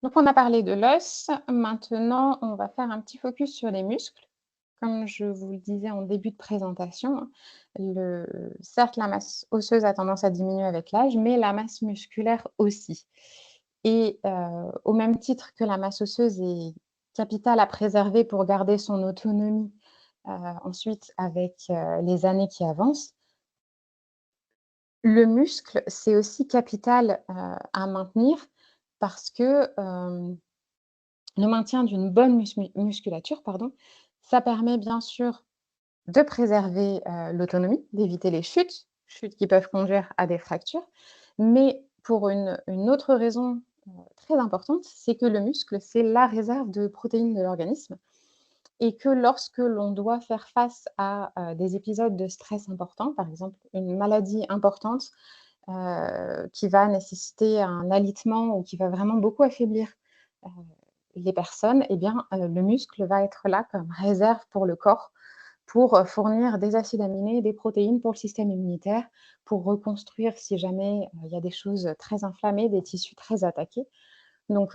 Donc on a parlé de l'os, maintenant on va faire un petit focus sur les muscles. Comme je vous le disais en début de présentation, hein, certes la masse osseuse a tendance à diminuer avec l'âge, mais la masse musculaire aussi. Et au même titre que la masse osseuse est capitale à préserver pour garder son autonomie, ensuite avec, les années qui avancent, le muscle, c'est aussi capital, à maintenir parce que, le maintien d'une bonne musculature, pardon, ça permet bien sûr de préserver, l'autonomie, d'éviter les chutes qui peuvent conduire à des fractures. Mais pour une autre raison, très importante, c'est que le muscle, c'est la réserve de protéines de l'organisme et que lorsque l'on doit faire face à, des épisodes de stress importants, par exemple une maladie importante, qui va nécessiter un alitement ou qui va vraiment beaucoup affaiblir, heu, les personnes, eh bien, le muscle va être là comme réserve pour le corps, pour, fournir des acides aminés, des protéines pour le système immunitaire, pour reconstruire si jamais, il y a des choses très inflammées, des tissus très attaqués. Donc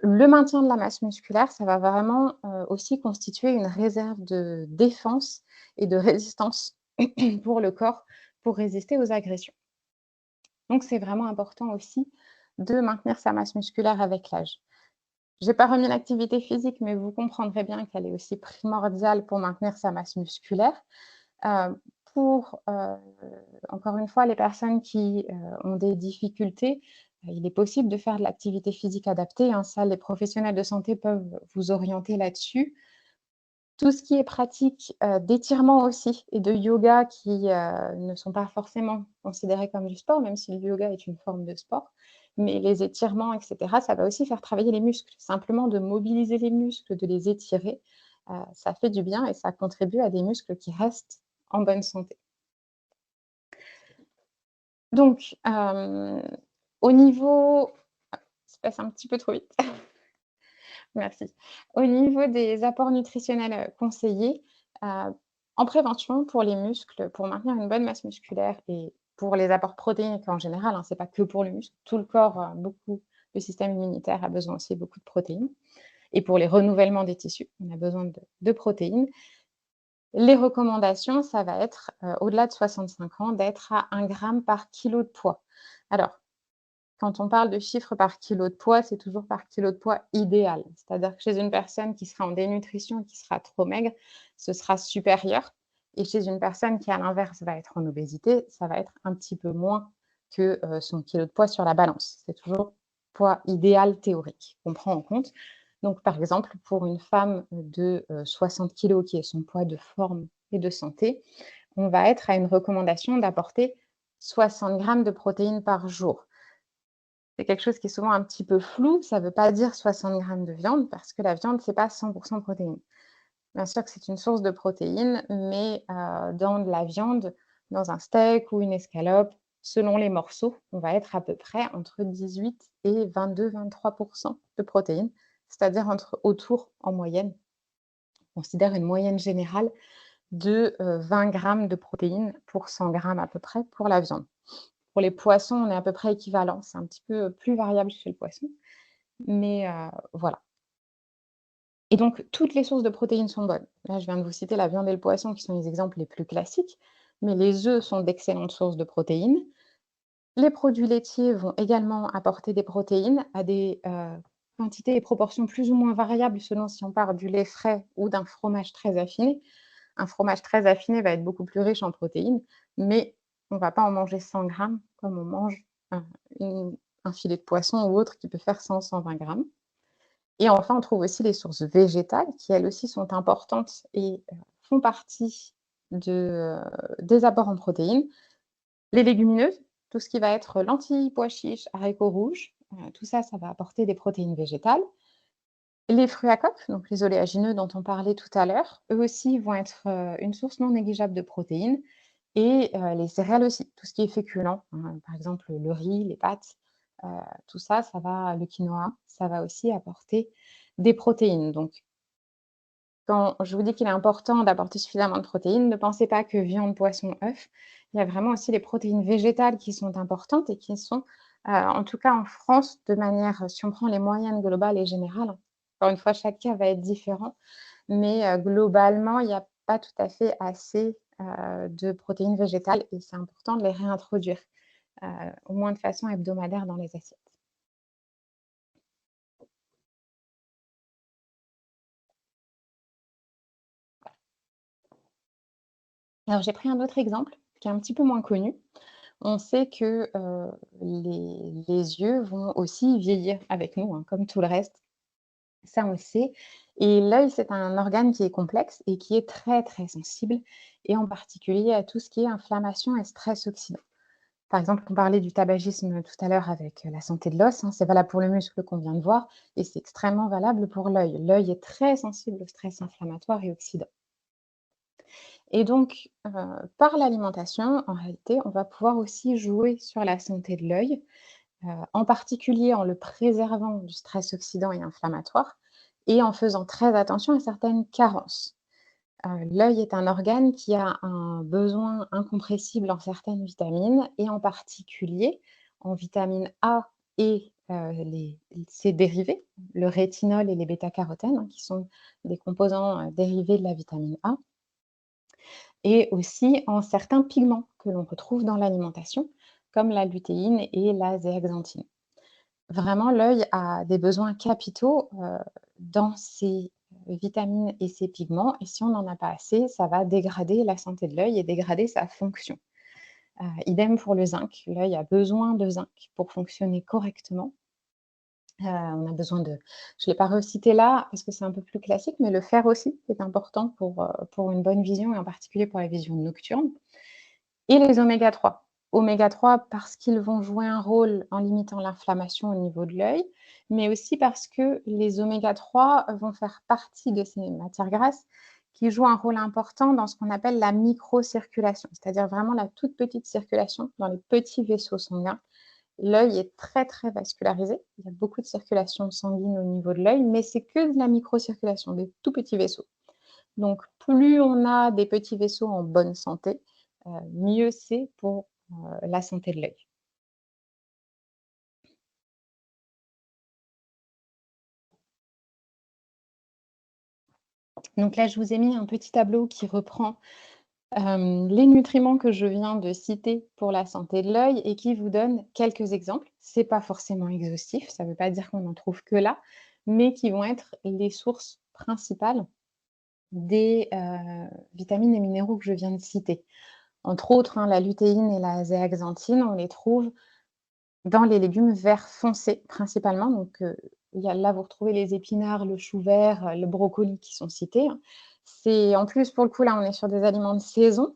le maintien de la masse musculaire, ça va vraiment, aussi constituer une réserve de défense et de résistance pour le corps, pour résister aux agressions. Donc c'est vraiment important aussi de maintenir sa masse musculaire avec l'âge. J'ai pas remis l'activité physique, mais vous comprendrez bien qu'elle est aussi primordiale pour maintenir sa masse musculaire. Pour, encore une fois, les personnes qui, ont des difficultés, il est possible de faire de l'activité physique adaptée, hein. Ça, les professionnels de santé peuvent vous orienter là-dessus. Tout ce qui est pratique, d'étirement aussi et de yoga qui, ne sont pas forcément considérés comme du sport, même si le yoga est une forme de sport. Mais les étirements et cetera, ça va aussi faire travailler les muscles. Simplement de mobiliser les muscles, de les étirer, ça fait du bien et ça contribue à des muscles qui restent en bonne santé. Donc, au niveau ça passe un petit peu trop vite. Merci. Au niveau des apports nutritionnels, conseillés, heu, en prévention pour les muscles, pour maintenir une bonne masse musculaire et pour les apports protéiniques en général, hein, c'est pas que pour le muscle, tout le corps, beaucoup le système immunitaire a besoin aussi beaucoup de protéines et pour les renouvellements des tissus, on a besoin de protéines. Les recommandations, ça va être, au-delà de 65 ans, d'être à 1 gramme par kilo de poids. Alors quand on parle de chiffres par kilo de poids, c'est toujours par kilo de poids idéal. C'est-à-dire que chez une personne qui sera en dénutrition, qui sera trop maigre, ce sera supérieur et chez une personne qui, à l'inverse, va être en obésité, ça va être un petit peu moins que, son kilo de poids sur la balance. C'est toujours poids idéal théorique qu'on prend en compte. Donc par exemple, pour une femme de, 60 kilogrammes qui est son poids de forme et de santé, on va être à une recommandation d'apporter 60 grammes de protéines par jour. C'est quelque chose qui est souvent un petit peu flou. Ça ne veut pas dire 60 grammes de viande parce que la viande, c'est pas 100 protéines. Bien sûr que c'est une source de protéines, mais dans de la viande, dans un steak ou une escalope, selon les morceaux, on va être à peu près entre 18 et 22-23 de protéines, c'est-à-dire autour, en moyenne, on considère une moyenne générale de, 20 grammes de protéines pour 100 grammes à peu près pour la viande. Pour les poissons, on est à peu près équivalent. C'est un petit peu plus variable chez le poisson, mais voilà. Et donc toutes les sources de protéines sont bonnes. Là, je viens de vous citer la viande et le poisson qui sont les exemples les plus classiques, mais les œufs sont d'excellentes sources de protéines. Les produits laitiers vont également apporter des protéines à des, quantités et proportions plus ou moins variables selon si on part du lait frais ou d'un fromage très affiné. Un fromage très affiné va être beaucoup plus riche en protéines, mais on ne va pas en manger 100 grammes comme on mange un une un filet de poisson ou autre qui peut faire 100-120 grammes. Et enfin, on trouve aussi les sources végétales qui, elles aussi, sont importantes et font partie des apports en protéines. Les légumineuses, tout ce qui va être lentilles, pois chiches, haricots rouges, tout ça, ça va apporter des protéines végétales. Les fruits à coque, donc les oléagineux dont on parlait tout à l'heure, eux aussi vont être, une source non négligeable de protéines et les céréales aussi, tout ce qui est féculent, hein, par exemple le riz, les pâtes, heu, tout ça, ça va le quinoa, ça va aussi apporter des protéines. Donc quand je vous dis qu'il est important d'apporter suffisamment de protéines, ne pensez pas que viande, poisson, œufs. Il y a vraiment aussi les protéines végétales qui sont importantes et qui sont, en tout cas en France, de manière, si on prend les moyennes globales et générales, encore une fois, chaque cas va être différent, mais globalement, il n'y a pas tout à fait assez, de protéines végétales et c'est important de les réintroduire, heu, au moins de façon hebdomadaire dans les assiettes. Alors j'ai pris un autre exemple qui est un petit peu moins connu. On sait que, les yeux vont aussi vieillir avec nous, hein, comme tout le reste. Ça, on le sait et l'œil, c'est un organe qui est complexe et qui est très, très sensible et en particulier à tout ce qui est inflammation et stress oxydant. Par exemple, on parlait du tabagisme tout à l'heure avec, la santé de l'os, hein, c'est valable pour le muscle qu'on vient de voir et c'est extrêmement valable pour l'œil. L'œil est très sensible au stress inflammatoire et oxydant. Et donc, par l'alimentation, en réalité, on va pouvoir aussi jouer sur la santé de l'œil, en particulier en le préservant du stress oxydant et inflammatoire et en faisant très attention à certaines carences. L'œil est un organe qui a un besoin incompressible en certaines vitamines et en particulier en vitamine A et les ses dérivés, le rétinol et les bêta-carotènes, hein, qui sont des composants, dérivés de la vitamine A et aussi en certains pigments que l'on retrouve dans l'alimentation, comme la lutéine et la zéaxanthine. Vraiment, l'œil a des besoins capitaux, dans ses vitamines et ses pigments et si on n'en a pas assez, ça va dégrader la santé de l'œil et dégrader sa fonction. Idem pour le zinc. L'œil a besoin de zinc pour fonctionner correctement. On a besoin de je ne l'ai pas recité là parce que c'est un peu plus classique, mais le fer aussi est important pour une bonne vision et en particulier pour la vision nocturne. Et les oméga 3. Oméga 3 parce qu'ils vont jouer un rôle en limitant l'inflammation au niveau de l'œil, mais aussi parce que les oméga 3 vont faire partie de ces matières grasses qui jouent un rôle important dans ce qu'on appelle la microcirculation, c'est-à-dire vraiment la toute petite circulation dans les petits vaisseaux sanguins. L'œil est très, très vascularisé. Il y a beaucoup de circulation sanguine au niveau de l'œil, mais c'est que de la microcirculation, des tout petits vaisseaux. Donc, plus on a des petits vaisseaux en bonne santé, mieux c'est pour, la santé de l'œil. Donc là, je vous ai mis un petit tableau qui reprend, les nutriments que je viens de citer pour la santé de l'œil et qui vous donne quelques exemples. C'est pas forcément exhaustif, ça ne veut pas dire qu'on en trouve que là, mais qui vont être les sources principales des, vitamines et minéraux que je viens de citer. Entre autres, hein, la lutéine et la zéaxanthine, on les trouve dans les légumes verts foncés principalement, donc il y a là, vous retrouvez les épinards, le chou vert, le brocoli qui sont cités, hein. C'est en plus, pour le coup, là, on est sur des aliments de saison,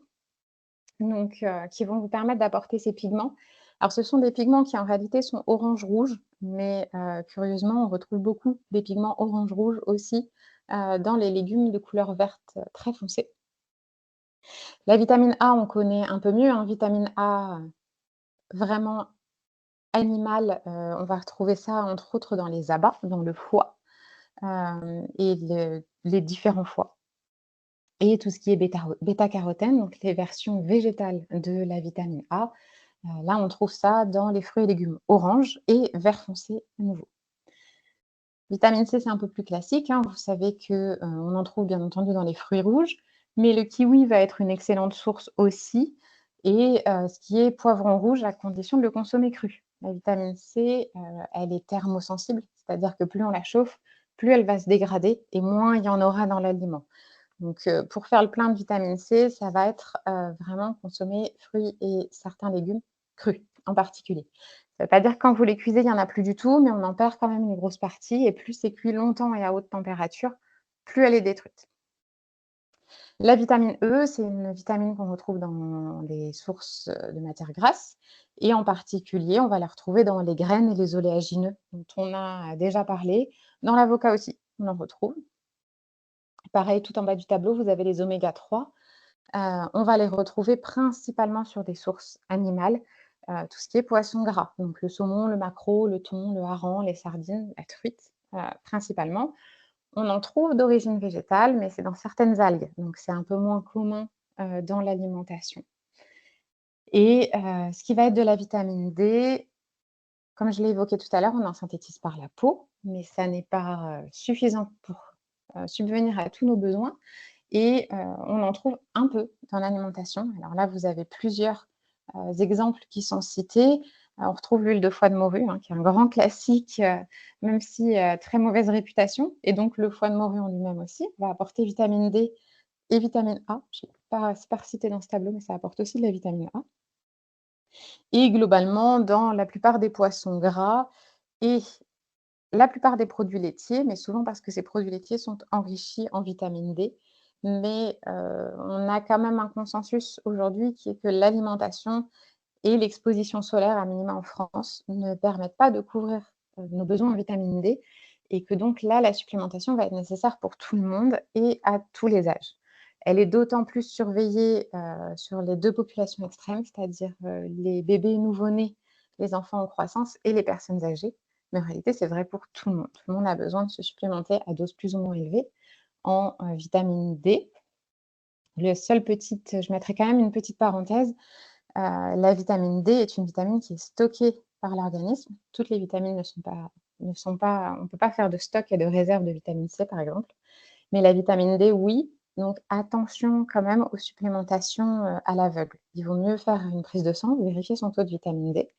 donc qui vont vous permettre d'apporter ces pigments. Alors ce sont des pigments qui, en réalité, sont orange-rouge, mais curieusement, on retrouve beaucoup des pigments orange-rouge aussi, dans les légumes de couleur verte, très foncée. La vitamine A, on connaît un peu mieux, hein, vitamine A, vraiment animal, on va retrouver ça entre autres dans les abats, dans le foie, et les différents foies et tout ce qui est bêta-carotène, donc les versions végétales de la vitamine A, là on trouve ça dans les fruits et légumes orange et vert foncé à nouveau. Vitamine C, c'est un peu plus classique, hein, vous savez que, on en trouve bien entendu dans les fruits rouges, mais le kiwi va être une excellente source aussi et ce qui est poivron rouge à condition de le consommer cru. La vitamine C, elle est thermosensible, c'est-à-dire que plus on la chauffe, plus elle va se dégrader et moins il y en aura dans l'aliment. Donc pour faire le plein de vitamine C, ça va être, vraiment consommer fruits et certains légumes crus, en particulier. Ça ne veut pas dire que quand vous les cuisez, il y en a plus du tout, mais on en perd quand même une grosse partie et plus c'est cuit longtemps et à haute température, plus elle est détruite. La vitamine E, c'est une vitamine qu'on retrouve dans les sources, de matières grasses et en particulier, on va la retrouver dans les graines et les oléagineux dont on a déjà parlé, dans l'avocat aussi. on en retrouve. Pareil, tout en bas du tableau, vous avez les oméga 3. On va les retrouver principalement sur des sources animales, tout ce qui est poisson gras, donc le saumon, le maquereau, le thon, le hareng, les sardines, la truite, principalement. On en trouve d'origine végétale, mais c'est dans certaines algues, donc c'est un peu moins commun, dans l'alimentation. Et ce qui va être de la vitamine D, comme je l'ai évoqué tout à l'heure, on en synthétise par la peau, mais ça n'est pas, suffisant pour, subvenir à tous nos besoins et on en trouve un peu dans l'alimentation. Alors là, vous avez plusieurs, exemples qui sont cités. On retrouve l'huile de foie de morue, hein, qui est un grand classique, même si, très mauvaise réputation et donc le foie de morue en lui-même aussi va apporter vitamine D et vitamine A. Je pas c'est pas recité dans ce tableau, mais ça apporte aussi de la vitamine A et globalement dans la plupart des poissons gras et la plupart des produits laitiers, mais souvent parce que ces produits laitiers sont enrichis en vitamine D. Mais, on a quand même un consensus aujourd'hui qui est que l'alimentation et l'exposition solaire, à minima en France, ne permettent pas de couvrir, nos besoins en vitamine D et que donc là, la supplémentation va être nécessaire pour tout le monde et à tous les âges. Elle est d'autant plus surveillée, sur les 2 populations extrêmes, c'est-à-dire, les bébés nouveau-nés, les enfants en croissance et les personnes âgées. Mais en réalité, c'est vrai pour tout le monde. Tout le monde a besoin de se supplémenter à dose plus ou moins élevée en, vitamine D. Je mettrai quand même une petite parenthèse, la vitamine D est une vitamine qui est stockée par l'organisme. Toutes les vitamines ne sont pas on ne peut pas faire de stock et de réserve de vitamine C, par exemple. Mais la vitamine D, oui. Donc attention quand même aux supplémentations, à l'aveugle. Il vaut mieux faire une prise de sang, vérifier son taux de vitamine D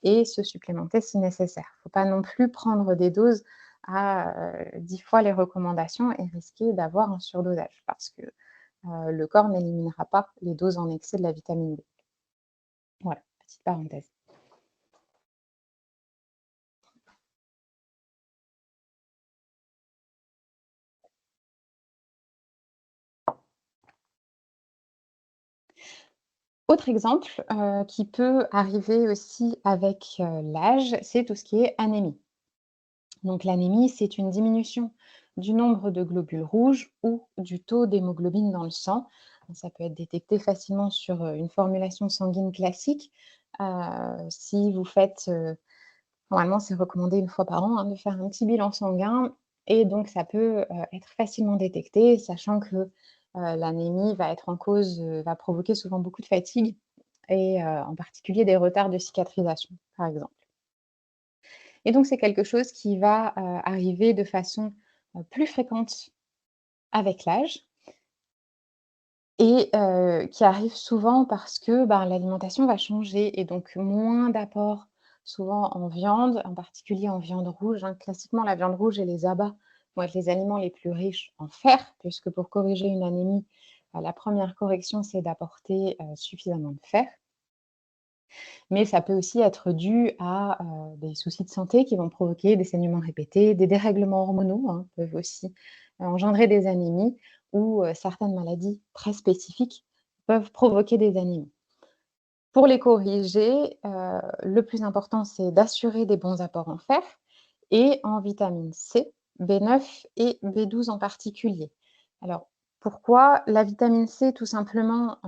et se supplémenter si nécessaire. Il ne faut pas non plus prendre des doses à, 10 fois les recommandations et risquer d'avoir un surdosage parce que, le corps n'éliminera pas les doses en excès de la vitamine D. Voilà, petite parenthèse. Autre exemple, qui peut arriver aussi avec, l'âge, c'est tout ce qui est anémie. Donc l'anémie, c'est une diminution du nombre de globules rouges ou du taux d'hémoglobine dans le sang. Ça peut être détecté facilement sur, une formulation sanguine classique. Si vous faites, normalement, c'est recommandé une fois par an, hein, de faire un petit bilan sanguin et donc ça peut, être facilement détecté, sachant que, l'anémie va être en cause, va provoquer souvent beaucoup de fatigue et en particulier des retards de cicatrisation, par exemple. Et donc c'est quelque chose qui va, arriver de façon, plus fréquente avec l'âge et qui arrive souvent parce que, ben, l'alimentation va changer et donc moins d'apport, souvent en viande, en particulier en viande rouge, hein. Classiquement, la viande rouge et les abats vont être les aliments les plus riches en fer, puisque pour corriger une anémie, la première correction, c'est d'apporter, suffisamment de fer. Mais ça peut aussi être dû à, des soucis de santé qui vont provoquer des saignements répétés, des dérèglements hormonaux, hein, peuvent aussi, engendrer des anémies ou, certaines maladies très spécifiques peuvent provoquer des anémies. Pour les corriger, le plus important, c'est d'assurer des bons apports en fer et en vitamine C, B9 et B12 en particulier. Alors, pourquoi? La vitamine C, tout simplement,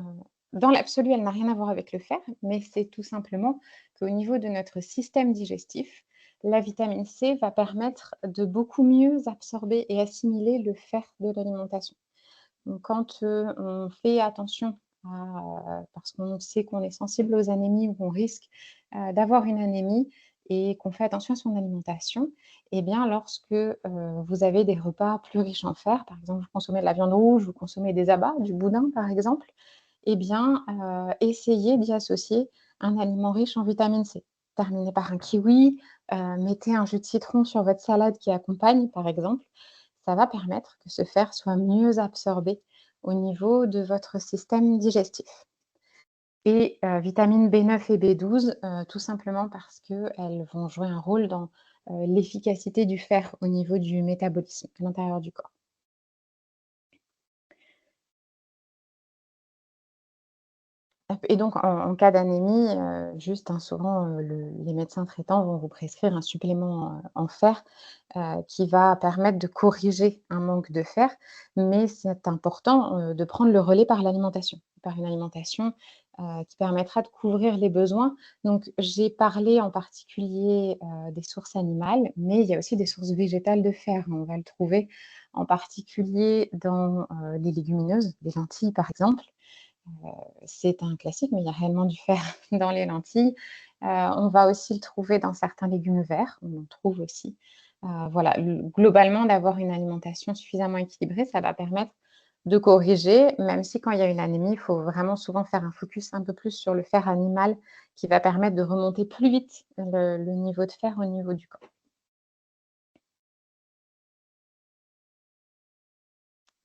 dans l'absolu, elle n'a rien à voir avec le fer, mais c'est tout simplement qu'au niveau de notre système digestif, la vitamine C va permettre de beaucoup mieux absorber et assimiler le fer de l'alimentation. Donc quand, on fait attention à, parce qu'on sait qu'on est sensible aux anémies ou qu'on risque, d'avoir une anémie et qu'on fait attention à son alimentation, et bien lorsque, vous avez des repas plus riches en fer, par exemple, vous consommez de la viande rouge, vous consommez des abats, du boudin par exemple, et bien, essayez d'y associer un aliment riche en vitamine C. Terminez par un kiwi, mettez un jus de citron sur votre salade qui accompagne par exemple. Ça va permettre que ce fer soit mieux absorbé au niveau de votre système digestif. Et vitamines B9 et B12, tout simplement parce qu'elles vont jouer un rôle dans, l'efficacité du fer au niveau du métabolisme à l'intérieur du corps. Et donc en cas d'anémie, juste, hein, souvent, les médecins traitants vont vous prescrire un supplément, en fer, qui va permettre de corriger un manque de fer. Mais c'est important, de prendre le relais par une alimentation, qui permettra de couvrir les besoins. Donc j'ai parlé en particulier, des sources animales, mais il y a aussi des sources végétales de fer. On va le trouver en particulier dans, les légumineuses, les lentilles par exemple. C'est un classique, mais il y a réellement du fer dans les lentilles. On va aussi le trouver dans certains légumes verts, on en trouve aussi. Voilà, globalement, d'avoir une alimentation suffisamment équilibrée, ça va permettre de corriger, même si quand il y a une anémie, il faut vraiment souvent faire un focus un peu plus sur le fer animal qui va permettre de remonter plus vite le niveau de fer au niveau du corps.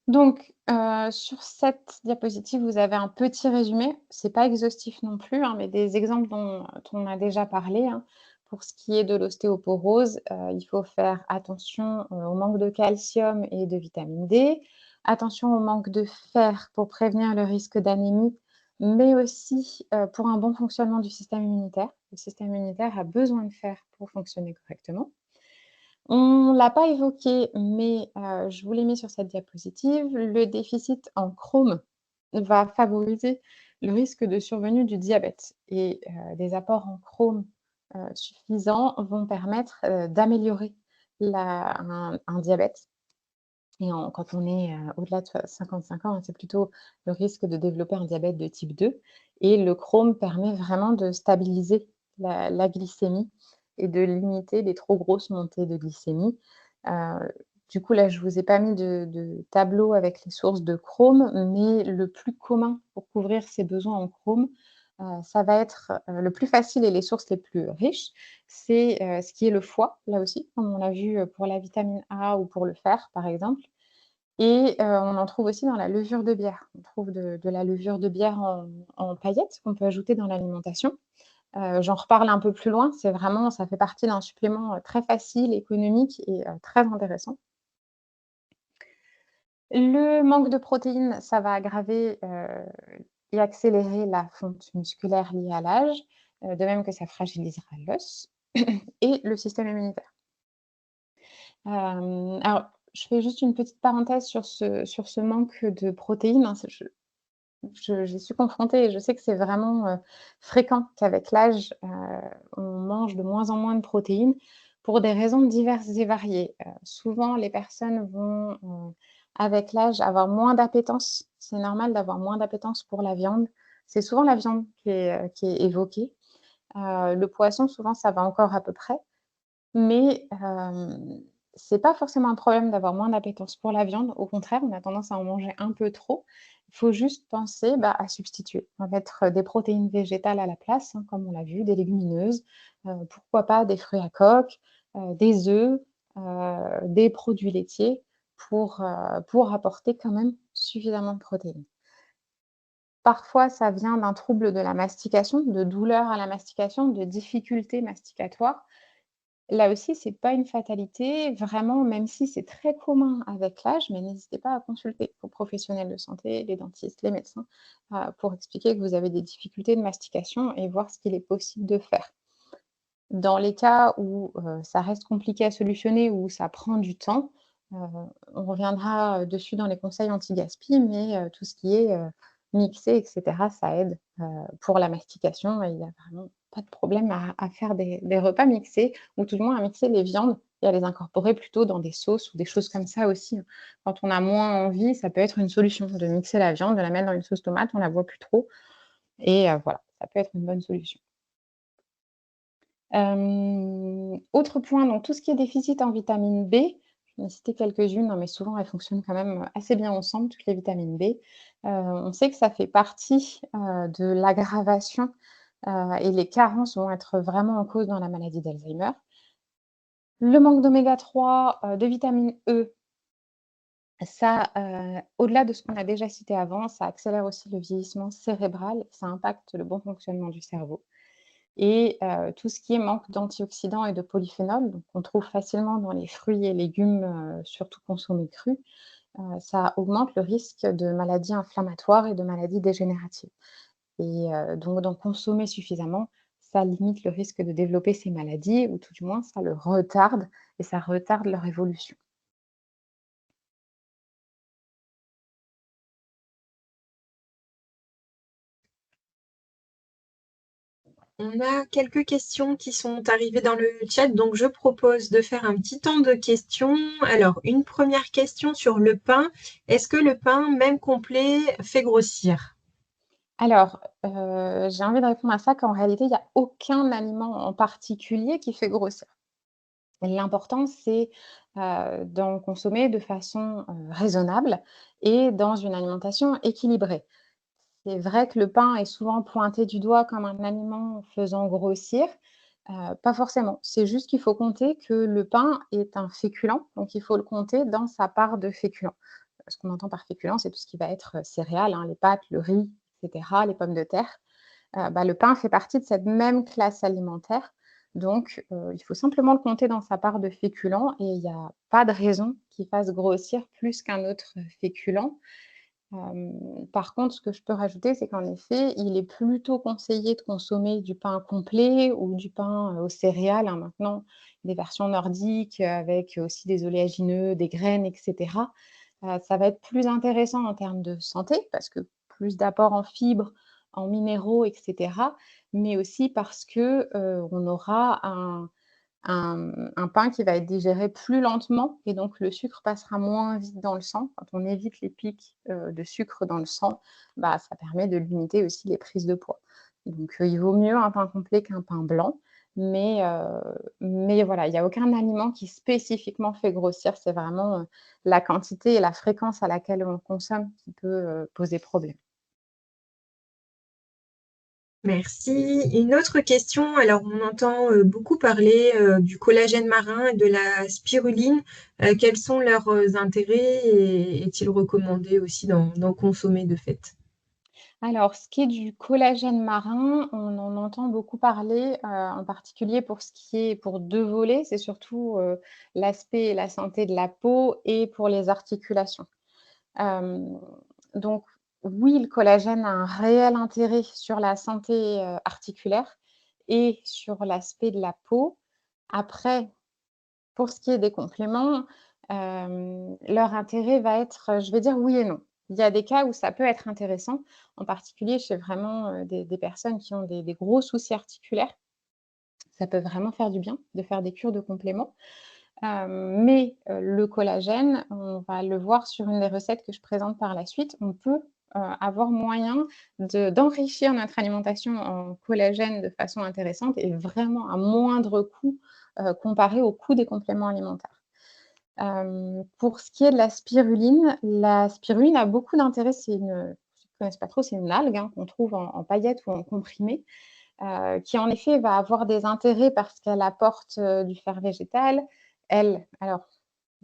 Donc, sur cette diapositive, vous avez un petit résumé. C'est pas exhaustif non plus, hein, mais des exemples dont on a déjà parlé, hein. Pour ce qui est de l'ostéoporose, il faut faire attention, au manque de calcium et de vitamine D. Attention au manque de fer pour prévenir le risque d'anémie, mais aussi, pour un bon fonctionnement du système immunitaire. Le système immunitaire a besoin de fer pour fonctionner correctement. On l'a pas évoqué, mais je vous l'ai mis sur cette diapositive. Le déficit en chrome va favoriser le risque de survenue du diabète et des apports en chrome, suffisants vont permettre, d'améliorer un diabète et quand on est, au-delà de 55 ans, hein, c'est plutôt le risque de développer un diabète de type 2 et le chrome permet vraiment de stabiliser la glycémie et de limiter les trop grosses montées de glycémie. Heu, du coup, là, je ne vous ai pas mis de tableau avec les sources de chrome, mais le plus commun pour couvrir ses besoins en chrome, ça va être, le plus facile et les sources les plus riches, c'est, ce qui est le foie, là aussi, comme on l'a vu, pour la vitamine A ou pour le fer, par exemple. Et on en trouve aussi dans la levure de bière. On trouve de la levure de bière en paillettes qu'on peut ajouter dans l'alimentation. J'en reparle un peu plus loin, c'est vraiment ça fait partie d'un supplément, très facile, économique et très intéressant. Le manque de protéines, ça va aggraver, et accélérer la fonte musculaire liée à l'âge, de même que ça fragilisera l'os et le système immunitaire. Alors je fais juste une petite parenthèse sur ce manque de protéines, hein, j'y suis confrontée et je sais que c'est vraiment, fréquent qu'avec l'âge, on mange de moins en moins de protéines pour des raisons diverses et variées. Souvent les personnes vont, avec l'âge, avoir moins d'appétence. C'est normal d'avoir moins d'appétence pour la viande. C'est souvent la viande qui est évoquée. Le poisson, souvent, ça va encore à peu près. Mais c'est pas forcément un problème d'avoir moins d'appétence pour la viande. Au contraire, on a tendance à en manger un peu trop. Il faut juste penser, bah, à substituer, à mettre, des protéines végétales à la place, hein, comme on l'a vu, des légumineuses, pourquoi pas des fruits à coque, des œufs, des produits laitiers pour apporter quand même suffisamment de protéines. Parfois, ça vient d'un trouble de la mastication, de douleurs à la mastication, de difficultés masticatoires. Là aussi, c'est pas une fatalité, vraiment, même si c'est très commun avec l'âge, mais n'hésitez pas à consulter vos professionnels de santé, les dentistes, les médecins, pour expliquer que vous avez des difficultés de mastication et voir ce qu'il est possible de faire. Dans les cas où, ça reste compliqué à solutionner, ou ça prend du temps, heu, on reviendra, dessus dans les conseils anti-gaspi, mais tout ce qui est, mixé et cetera, ça aide, pour la mastication et il y a vraiment pas de problème à faire des repas mixés ou tout du moins à mixer les viandes et à les incorporer plutôt dans des sauces ou des choses comme ça aussi, hein. Quand on a moins envie, ça peut être une solution de mixer la viande, de la mettre dans une sauce tomate, on la voit plus trop et voilà, ça peut être une bonne solution. Autre point, donc tout ce qui est déficit en vitamine B, je vais en citer quelques-unes, hein, mais souvent elles fonctionnent quand même assez bien ensemble, toutes les vitamines B. On sait que ça fait partie, de l'aggravation, et les carences vont être vraiment en cause dans la maladie d'Alzheimer. Le manque d'oméga 3, de vitamine E, ça, au-delà de ce qu'on a déjà cité avant, ça accélère aussi le vieillissement cérébral, ça impacte le bon fonctionnement du cerveau. Et tout ce qui est manque d'antioxydants et de polyphénols, donc qu'on trouve facilement dans les fruits et légumes, surtout consommés crus, ça augmente le risque de maladies inflammatoires et de maladies dégénératives. Et donc d'en consommer suffisamment, ça limite le risque de développer ces maladies ou tout du moins ça le retarde et ça retarde leur évolution. On a quelques questions qui sont arrivées dans le chat, donc je propose de faire un petit temps de questions. Alors, une première question sur le pain. Est-ce que le pain, même complet, fait grossir? Alors, j'ai envie de répondre à ça qu'en réalité, il y a aucun aliment en particulier qui fait grossir. L'important, c'est, d'en consommer de façon, raisonnable et dans une alimentation équilibrée. C'est vrai que le pain est souvent pointé du doigt comme un aliment faisant grossir, pas forcément. C'est juste qu'il faut compter que le pain est un féculent, donc il faut le compter dans sa part de féculent. Ce qu'on entend par féculent, c'est tout ce qui va être, céréales, hein, les pâtes, le riz et cetera, les pommes de terre. Le pain fait partie de cette même classe alimentaire, donc il faut simplement le compter dans sa part de féculent et il y a pas de raison qu'il fasse grossir plus qu'un autre féculent. Par contre, ce que je peux rajouter, c'est qu'en effet, il est plutôt conseillé de consommer du pain complet ou du pain, aux céréales, hein, maintenant, des versions nordiques, avec aussi des oléagineux, des graines et cetera. Ça va être plus intéressant en termes de santé parce que plus d'apport en fibres, en minéraux et cetera, mais aussi parce que, on aura un pain qui va être digéré plus lentement et donc le sucre passera moins vite dans le sang. Quand on évite les pics, de sucre dans le sang, ça permet de limiter aussi les prises de poids. Donc, il vaut mieux un pain complet qu'un pain blanc, mais voilà, il y a aucun aliment qui spécifiquement fait grossir. C'est vraiment, la quantité et la fréquence à laquelle on le consomme qui peut, poser problème. Merci. Une autre question. Alors, on entend beaucoup parler du collagène marin et de la spiruline. Quels sont leurs intérêts et est-il recommandé aussi d'en consommer de fait? Alors, ce qui est du collagène marin, on en entend beaucoup parler, en particulier pour ce qui est pour 2 volets, c'est surtout, l'aspect et la santé de la peau et pour les articulations. Hem, donc oui, le collagène a un réel intérêt sur la santé, articulaire et sur l'aspect de la peau. Après, pour ce qui est des compléments, leur intérêt va être, je vais dire oui et non. Il y a des cas où ça peut être intéressant, en particulier chez vraiment, des personnes qui ont des gros soucis articulaires. Ça peut vraiment faire du bien de faire des cures de compléments. Le collagène, on va le voir sur une des recettes que je présente par la suite. On peut, avoir moyen d'enrichir notre alimentation en collagène de façon intéressante et vraiment à moindre coût, comparé au coût des compléments alimentaires. Pour ce qui est de la spiruline a beaucoup d'intérêt. C'est une, pour ceux qui ne connaissent pas trop, c'est une algue, hein, qu'on trouve en paillettes ou en comprimé, qui en effet va avoir des intérêts parce qu'elle apporte, du fer végétal. Alors,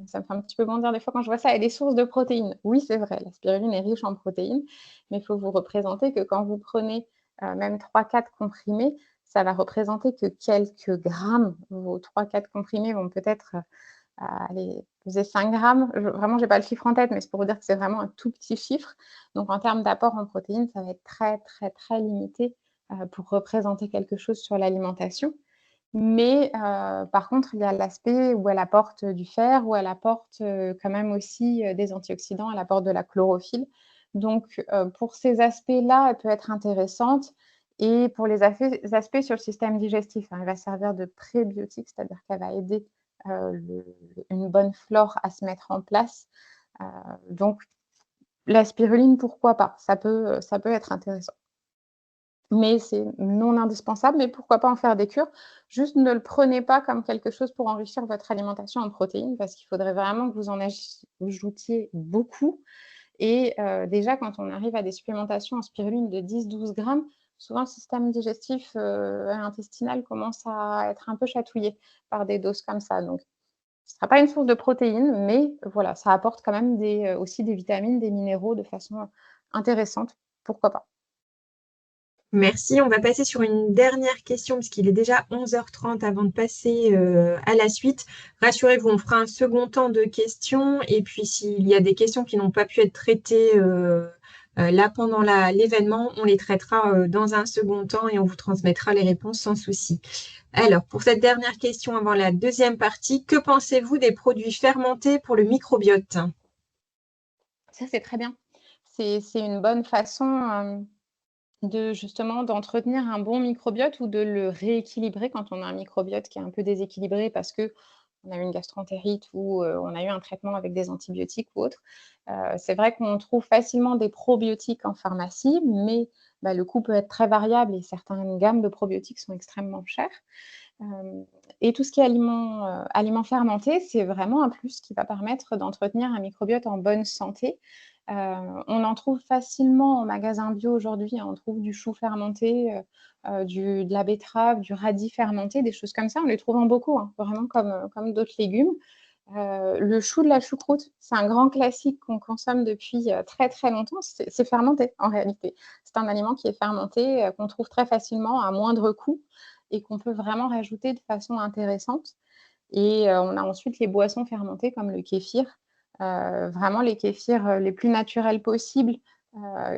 ça me fait un petit peu bondir des fois quand je vois ça, elle est source de protéines. Oui, c'est vrai, la spiruline est riche en protéines, mais il faut vous représenter que quand vous prenez, même 3-4 comprimés, ça va représenter que quelques grammes. Vos 3-4 comprimés vont peut-être, allez, peser 5 grammes. Vraiment, j'ai pas le chiffre en tête, mais c'est pour vous dire que c'est vraiment un tout petit chiffre. Donc en termes d'apport en protéines, ça va être très, très, très limité, pour représenter quelque chose sur l'alimentation. Par contre, il y a l'aspect où elle apporte du fer, où elle apporte, quand même aussi, des antioxydants, elle apporte de la chlorophylle. Donc, pour ces aspects-là, elle peut être intéressante et pour les aspects sur le système digestif, hein, elle va servir de prébiotique, c'est-à-dire qu'elle va aider, le une bonne flore à se mettre en place. Heu, donc la spiruline, pourquoi pas? Ça peut être intéressant. Mais c'est non indispensable, mais pourquoi pas en faire des cures? Juste ne le prenez pas comme quelque chose pour enrichir votre alimentation en protéines, parce qu'il faudrait vraiment que vous en ajoutiez beaucoup et déjà quand on arrive à des supplémentations en spiruline de 10-12 grammes, souvent le système digestif, et intestinal commence à être un peu chatouillé par des doses comme ça. Donc ce ne sera pas une source de protéines, mais voilà, ça apporte quand même aussi des vitamines, des minéraux de façon intéressante, pourquoi pas? Merci. On va passer sur une dernière question parce qu'il est déjà 11h30 avant de passer à la suite. Rassurez-vous, on fera un second temps de questions et puis s'il y a des questions qui n'ont pas pu être traitées Là, pendant l'événement, on les traitera dans un second temps et on vous transmettra les réponses sans souci. Alors, pour cette dernière question avant la deuxième partie, que pensez-vous des produits fermentés pour le microbiote? Ça, c'est très bien. C'est une bonne façon, de justement d'entretenir un bon microbiote ou de le rééquilibrer quand on a un microbiote qui est un peu déséquilibré parce qu'on a eu une gastroentérite ou, on a eu un traitement avec des antibiotiques ou autre. C'est vrai qu'on trouve facilement des probiotiques en pharmacie, mais bah, le coût peut être très variable et certaines gammes de probiotiques sont extrêmement chères. Hem et tout ce qui est aliments fermentés, c'est vraiment un plus qui va permettre d'entretenir un microbiote en bonne santé. Heu, on en trouve facilement en magasin bio aujourd'hui, hein. On trouve du chou fermenté, de la betterave, du radis fermenté, des choses comme ça. On les trouve en beaucoup, hein, vraiment comme d'autres légumes. Le chou de la choucroute, c'est un grand classique qu'on consomme depuis, très, très longtemps. C'est fermenté en réalité. C'est un aliment qui est fermenté, qu'on trouve très facilement à moindre coût et qu'on peut vraiment rajouter de façon intéressante et on a ensuite les boissons fermentées comme le kéfir. Vraiment les kéfirs, les plus naturels possibles,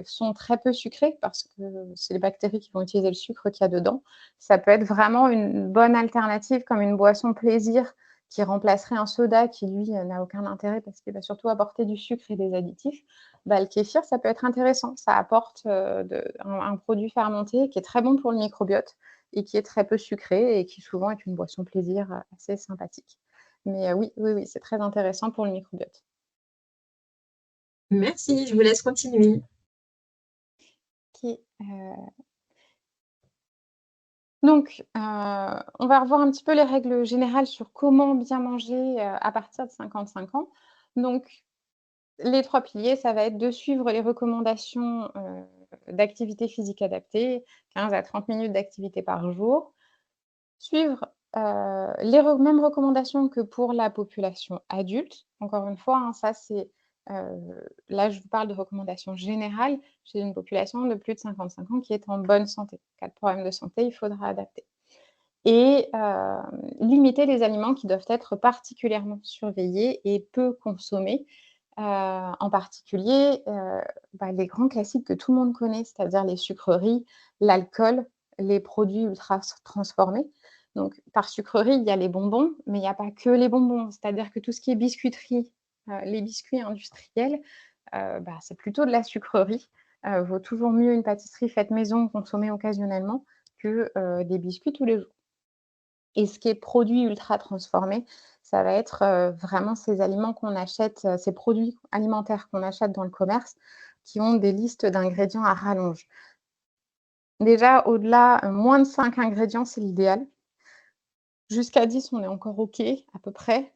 sont très peu sucrés parce que c'est les bactéries qui vont utiliser le sucre qu'il y a dedans. Ça peut être vraiment une bonne alternative comme une boisson plaisir qui remplacerait un soda qui lui, n'a aucun intérêt parce qu'il va surtout apporter du sucre et des additifs. Bah, le kéfir, ça peut être intéressant. Ça apporte, un produit fermenté qui est très bon pour le microbiote et qui est très peu sucré et qui souvent est une boisson plaisir, assez sympathique. Mais oui, oui, oui, c'est très intéressant pour le microbiote. Merci, je vous laisse continuer. OK, donc on va revoir un petit peu les règles générales sur comment bien manger, à partir de 55 ans. Donc les 3 piliers, ça va être de suivre les recommandations, d'activité physique adaptée, 15 à 30 minutes d'activité par jour. Suivre, mêmes recommandations que pour la population adulte. Encore une fois, hein, ça c'est, là je vous parle de recommandations générales chez une population de plus de 55 ans qui est en bonne santé. En cas de problème de santé, il faudra adapter et limiter les aliments qui doivent être particulièrement surveillés et peu consommés. En particulier, bah, les grands classiques que tout le monde connaît, c'est-à-dire les sucreries, l'alcool, les produits ultra transformés. Donc par sucrerie, il y a les bonbons, mais il y a pas que les bonbons. C'est-à-dire que tout ce qui est biscuiterie, les biscuits industriels, bah, c'est plutôt de la sucrerie. Vaut toujours mieux une pâtisserie faite maison, consommée occasionnellement que, des biscuits tous les jours. Et ce qui est produit ultra transformé, ça va être, vraiment ces aliments qu'on achète, ces produits alimentaires qu'on achète dans le commerce, qui ont des listes d'ingrédients à rallonge. Déjà au-delà, moins de 5 ingrédients, c'est l'idéal. Jusqu'à 10, on est encore OK, à peu près.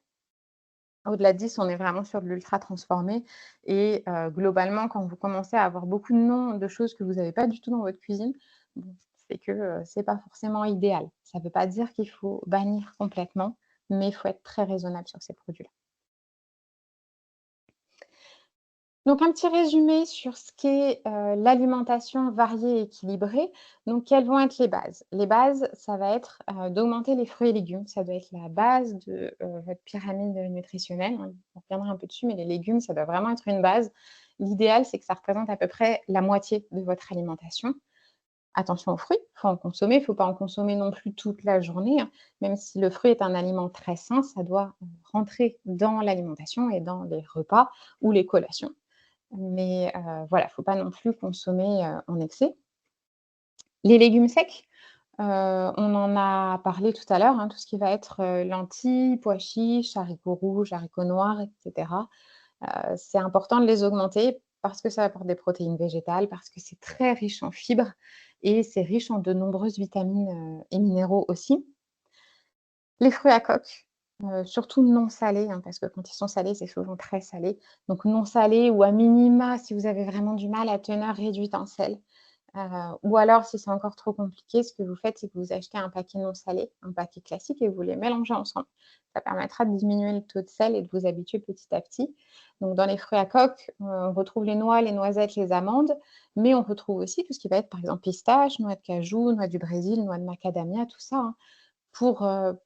Au-delà de 10, on est vraiment sur de l'ultra transformé et globalement, quand vous commencez à avoir beaucoup de noms de choses que vous n'avez pas du tout dans votre cuisine, bon, c'est que, c'est pas forcément idéal. Ça ne veut pas dire qu'il faut bannir complètement, mais il faut être très raisonnable sur ces produits-là. Donc un petit résumé sur ce qu'est, l'alimentation variée et équilibrée. Donc quelles vont être les bases? Les bases, ça va être, d'augmenter les fruits et légumes. Ça doit être la base de, votre pyramide, nutritionnelle, hein. On reviendra un peu dessus, mais les légumes, ça doit vraiment être une base. L'idéal, c'est que ça représente à peu près la moitié de votre alimentation. Attention aux fruits, il faut en consommer, il ne faut pas en consommer non plus toute la journée, hein. Même si le fruit est un aliment très sain, ça doit, rentrer dans l'alimentation et dans les repas ou les collations. Mais voilà, il ne faut pas non plus consommer, en excès. Les légumes secs, on en a parlé tout à l'heure, hein, tout ce qui va être, lentilles, pois chiches, haricots rouges, haricots noirs et cetera. C'est important de les augmenter parce que ça apporte des protéines végétales, parce que c'est très riche en fibres et c'est riche en de nombreuses vitamines, et minéraux aussi. Les fruits à coque, surtout non salés, hein, parce que quand ils sont salés, c'est souvent très salé. Donc non salés ou à minima, si vous avez vraiment du mal, à teneur réduite en sel. Heu, ou alors si c'est encore trop compliqué, ce que vous faites, c'est que vous achetez un paquet non salé, un paquet classique et vous les mélangez ensemble. Ça permettra de diminuer le taux de sel et de vous habituer petit à petit. Donc dans les fruits à coque, on retrouve les noix, les noisettes, les amandes, mais on retrouve aussi tout ce qui va être, par exemple, pistache, noix de cajou, noix du Brésil, noix de macadamia, tout ça, hein. Pour, heu,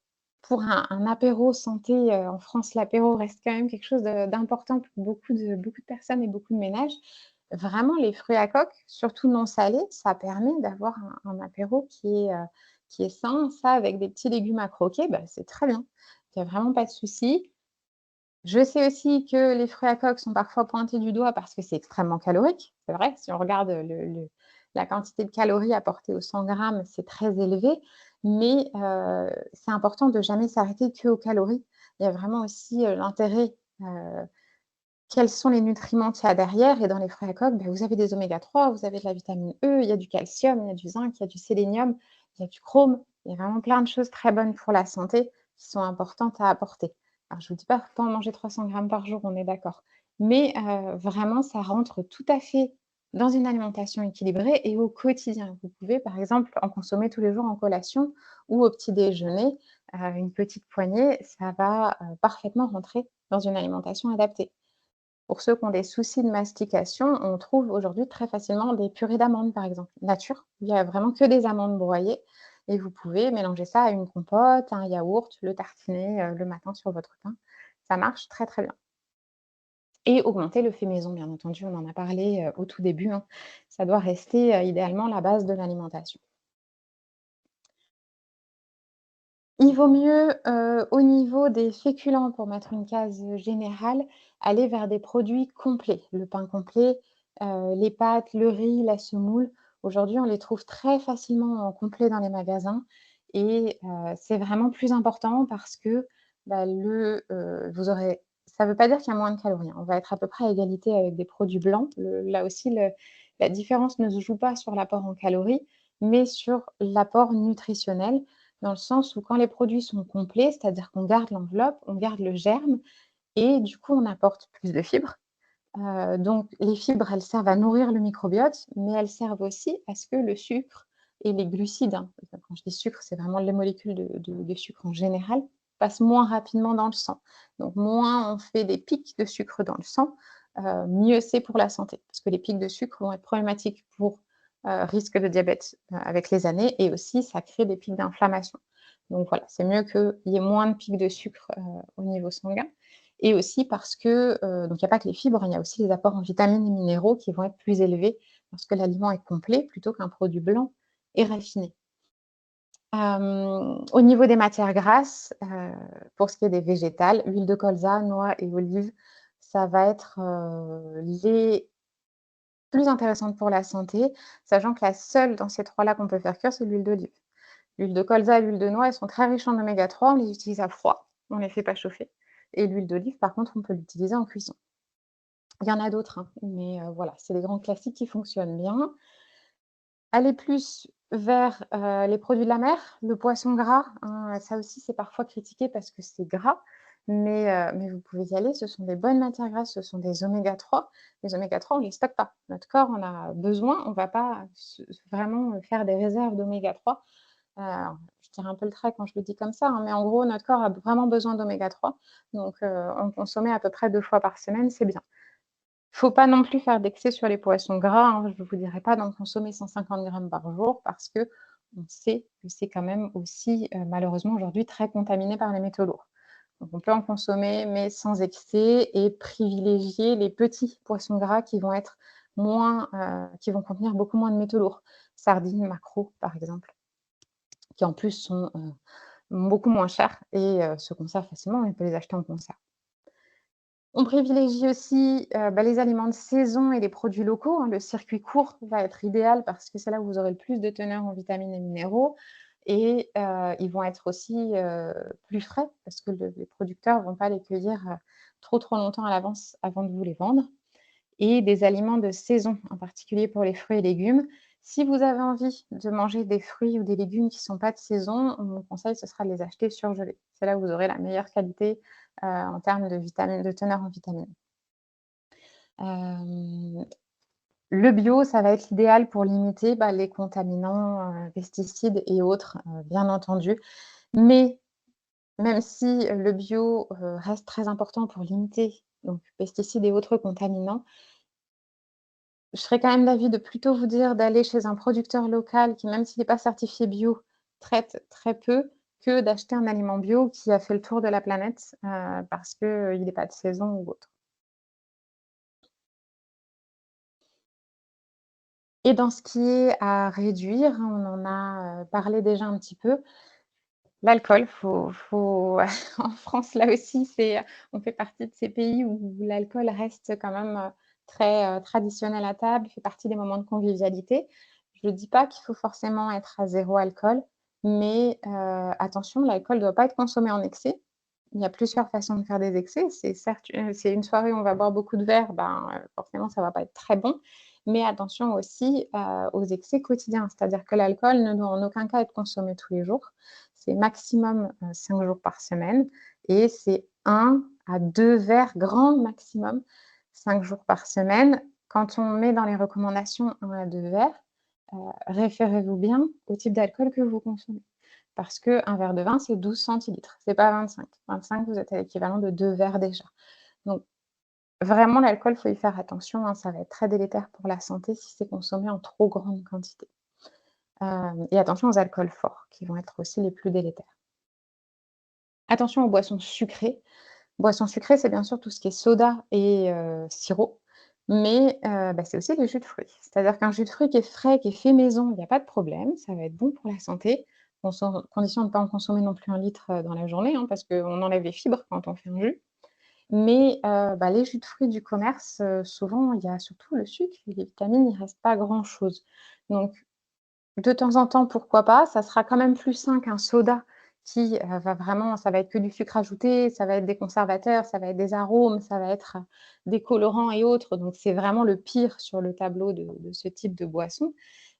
pour un apéro santé, en France, l'apéro reste quand même quelque chose d'important pour beaucoup de personnes et beaucoup de ménages. Vraiment, les fruits à coque, surtout non salés, ça permet d'avoir un apéro qui est sain. Ça, avec des petits légumes à croquer, bah, c'est très bien. Il y a vraiment pas de souci. Je sais aussi que les fruits à coque sont parfois pointés du doigt parce que c'est extrêmement calorique. C'est vrai, si on regarde la quantité de calories apportées aux 100 grammes, c'est très élevé, mais c'est important de jamais s'arrêter qu'aux calories. Il y a vraiment aussi, l'intérêt, quels sont les nutriments qu'il y a derrière, et dans les fruits à coque, bah, vous avez des oméga 3, vous avez de la vitamine E, il y a du calcium, il y a du zinc, il y a du sélénium, il y a du chrome. Il y a vraiment plein de choses très bonnes pour la santé qui sont importantes à apporter. Alors je vous dis pas, faut pas en manger 300 grammes par jour, on est d'accord. Mais vraiment, ça rentre tout à fait dans une alimentation équilibrée et au quotidien. Vous pouvez, par exemple, en consommer tous les jours en collation ou au petit déjeuner, une petite poignée, ça va, parfaitement rentrer dans une alimentation adaptée. Pour ceux qui ont des soucis de mastication, on trouve aujourd'hui très facilement des purées d'amandes, par exemple, nature. Il y a vraiment que des amandes broyées et vous pouvez mélanger ça à une compote, à un yaourt, le tartiner, le matin sur votre pain. Ça marche très, très bien, et augmenter le fait maison, bien entendu, on en a parlé, au tout début, hein. Ça doit rester, idéalement la base de l'alimentation. Il vaut mieux, au niveau des féculents, pour mettre une case générale, aller vers des produits complets. Le pain complet, les pâtes, le riz, la semoule. Aujourd'hui, on les trouve très facilement en complet dans les magasins, et c'est vraiment plus important parce que, bah, vous aurez ça ne veut pas dire qu'il y a moins de calories, hein. On va être à peu près à égalité avec des produits blancs. Là aussi, la différence ne se joue pas sur l'apport en calories, mais sur l'apport nutritionnel, dans le sens où quand les produits sont complets, c'est-à-dire qu'on garde l'enveloppe, on garde le germe, et du coup, on apporte plus de fibres. Donc les fibres, elles servent à nourrir le microbiote, mais elles servent aussi à ce que le sucre et les glucides, hein, quand je dis sucre, c'est vraiment les molécules de sucre en général, passent moins rapidement dans le sang. Donc moins on fait des pics de sucre dans le sang, mieux c'est pour la santé. Parce que les pics de sucre vont être problématiques pour risque de diabète avec les années, et aussi ça crée des pics d'inflammation. Donc voilà, c'est mieux qu'il y ait moins de pics de sucre au niveau sanguin. Et aussi parce que, donc il y a pas que les fibres, il y a aussi les apports en vitamines et minéraux qui vont être plus élevés lorsque l'aliment est complet, plutôt qu'un produit blanc et raffiné. Au niveau des matières grasses, pour ce qui est des végétales, huile de colza, noix et olives, ça va être, les plus intéressantes pour la santé, sachant que la seule dans ces 3 là qu'on peut faire cuire, c'est l'huile d'olive. L'huile de colza et l'huile de noix, elles sont très riches en oméga 3, on les utilise à froid, on ne les fait pas chauffer, et l'huile d'olive, par contre, on peut l'utiliser en cuisson. Il y en a d'autres, hein, mais voilà, c'est les grands classiques qui fonctionnent bien. Aller plus vers, les produits de la mer, le poisson gras, hein, ça aussi c'est parfois critiqué parce que c'est gras, mais vous pouvez y aller, ce sont des bonnes matières grasses, ce sont des oméga 3. Les oméga 3, on ne les stocke pas. Notre corps en a besoin, on ne va pas vraiment faire des réserves d'oméga 3. Je tire un peu le trait quand je le dis comme ça, hein, mais en gros, notre corps a vraiment besoin d'oméga 3, donc en consommer à peu près 2 fois par semaine, c'est bien. Faut pas non plus faire d'excès sur les poissons gras, hein. Je ne vous dirais pas d'en consommer 150 grammes par jour, parce qu'on sait que c'est quand même aussi, malheureusement aujourd'hui, très contaminé par les métaux lourds. Donc on peut en consommer, mais sans excès, et privilégier les petits poissons gras qui vont être moins, qui vont contenir beaucoup moins de métaux lourds. Sardines, maquereaux, par exemple, qui en plus sont, beaucoup moins chers et se conservent facilement, on peut les acheter en conserve. On privilégie aussi, les aliments de saison et les produits locaux, hein. Le circuit court va être idéal parce que c'est là où vous aurez le plus de teneur en vitamines et minéraux, et ils vont être aussi, plus frais parce que les producteurs ne vont pas les cueillir, trop, trop longtemps à l'avance avant de vous les vendre, et des aliments de saison, en particulier pour les fruits et légumes. Si vous avez envie de manger des fruits ou des légumes qui ne sont pas de saison, mon conseil, ce sera de les acheter surgelés. C'est là où vous aurez la meilleure qualité, en termes de vitamines, de teneur en vitamines. Hem, le bio, ça va être l'idéal pour limiter, les contaminants, pesticides et autres, bien entendu. Mais même si, le bio, reste très important pour limiter donc pesticides et autres contaminants, je serais quand même d'avis de plutôt vous dire d'aller chez un producteur local qui, même s'il n'est pas certifié bio, traite très peu, que d'acheter un aliment bio qui a fait le tour de la planète, parce qu'il n'est pas de saison ou autre. Et dans ce qui est à réduire, on en a parlé déjà un petit peu. L'alcool, faut en France, là aussi, on fait partie de ces pays où l'alcool reste quand même, très, traditionnel à table, fait partie des moments de convivialité. Je ne dis pas qu'il faut forcément être à zéro alcool, mais attention, l'alcool ne doit pas être consommé en excès. Il y a plusieurs façons de faire des excès. C'est certes, c'est une soirée où on va boire beaucoup de verre, ben, forcément, ça ne va pas être très bon. Mais attention aussi, aux excès quotidiens. C'est-à-dire que l'alcool ne doit en aucun cas être consommé tous les jours. C'est maximum 5 jours par semaine et c'est 1 à 2 verres grand maximum 5 jours par semaine. Quand on met dans les recommandations 1 à 2 verres, référez-vous bien au type d'alcool que vous consommez. Parce qu'un verre de vin, c'est 12 centilitres, c'est pas 25. 25, vous êtes à l'équivalent de 2 verres déjà. Donc vraiment, l'alcool, il faut y faire attention, hein, ça va être très délétère pour la santé si c'est consommé en trop grande quantité. Et attention aux alcools forts qui vont être aussi les plus délétères. Attention aux boissons sucrées. Boissons sucrées, c'est bien sûr tout ce qui est soda et sirop, mais c'est aussi les jus de fruits. C'est-à-dire qu'un jus de fruits qui est frais, qui est fait maison, il n'y a pas de problème, ça va être bon pour la santé. Bon, sans condition de ne pas en consommer non plus 1 litre, dans la journée, hein, parce qu'on enlève les fibres quand on fait un jus. Mais les jus de fruits du commerce, souvent, il y a surtout le sucre et les vitamines, il reste pas grand-chose. Donc de temps en temps, pourquoi pas? Ça sera quand même plus sain qu'un soda qui, va vraiment ça va être que du sucre ajouté, ça va être des conservateurs, ça va être des arômes, ça va être, des colorants et autres. Donc c'est vraiment le pire sur le tableau de ce type de boisson.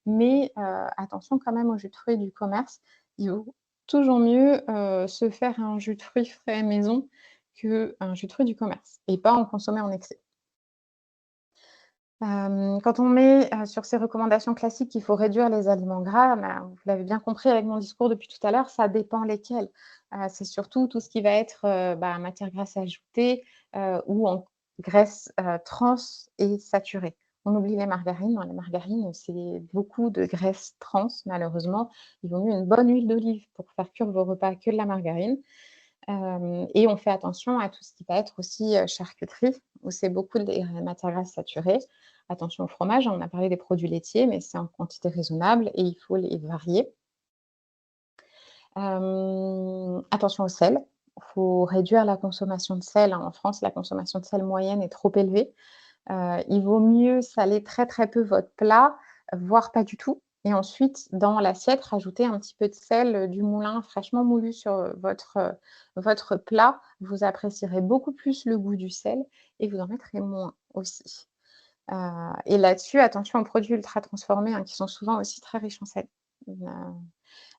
Mais, attention quand même aux jus de fruits du commerce. Il vaut toujours mieux, se faire un jus de fruits frais maison qu'un jus de fruits du commerce et pas en consommer en excès. Quand on met, sur ces recommandations classiques qu'il faut réduire les aliments gras, vous l'avez bien compris avec mon discours depuis tout à l'heure, ça dépend lesquels. C'est surtout tout ce qui va être, matières grasses ajoutées, ou en graisses, trans et saturées. On oublie les margarines. Dans les margarines, c'est beaucoup de graisses trans malheureusement. Il vaut mieux une bonne huile d'olive pour faire cuire vos repas que de la margarine. Et on fait attention à tout ce qui va être aussi, charcuterie, où c'est beaucoup des matières grasses saturées. Attention au fromage, on a parlé des produits laitiers, mais c'est en quantité raisonnable et il faut les varier. Attention au sel, il faut réduire la consommation de sel, hein. En France, la consommation de sel moyenne est trop élevée. Il vaut mieux saler très, très peu votre plat, voire pas du tout et ensuite dans l'assiette, rajouter un petit peu de sel, du moulin fraîchement moulu sur, votre plat. Vous apprécierez beaucoup plus le goût du sel et vous en mettrez moins aussi. Et là-dessus, attention aux produits ultra transformés, hein, qui sont souvent aussi très riches en sel.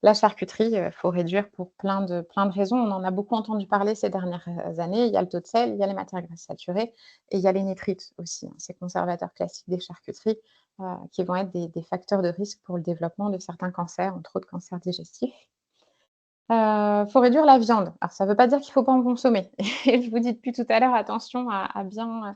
La charcuterie, faut réduire pour plein de raisons. On en a beaucoup entendu parler ces dernières, années. Il y a le taux de sel, il y a les matières grasses saturées et il y a les nitrites aussi, hein, ces conservateurs classiques des charcuteries, qui vont être des facteurs de risque pour le développement de certains cancers, entre autres cancers digestifs. Faut réduire la viande. Alors ça ne veut pas dire qu'il ne faut pas en consommer. Et je vous dis depuis tout à l'heure, attention à bien,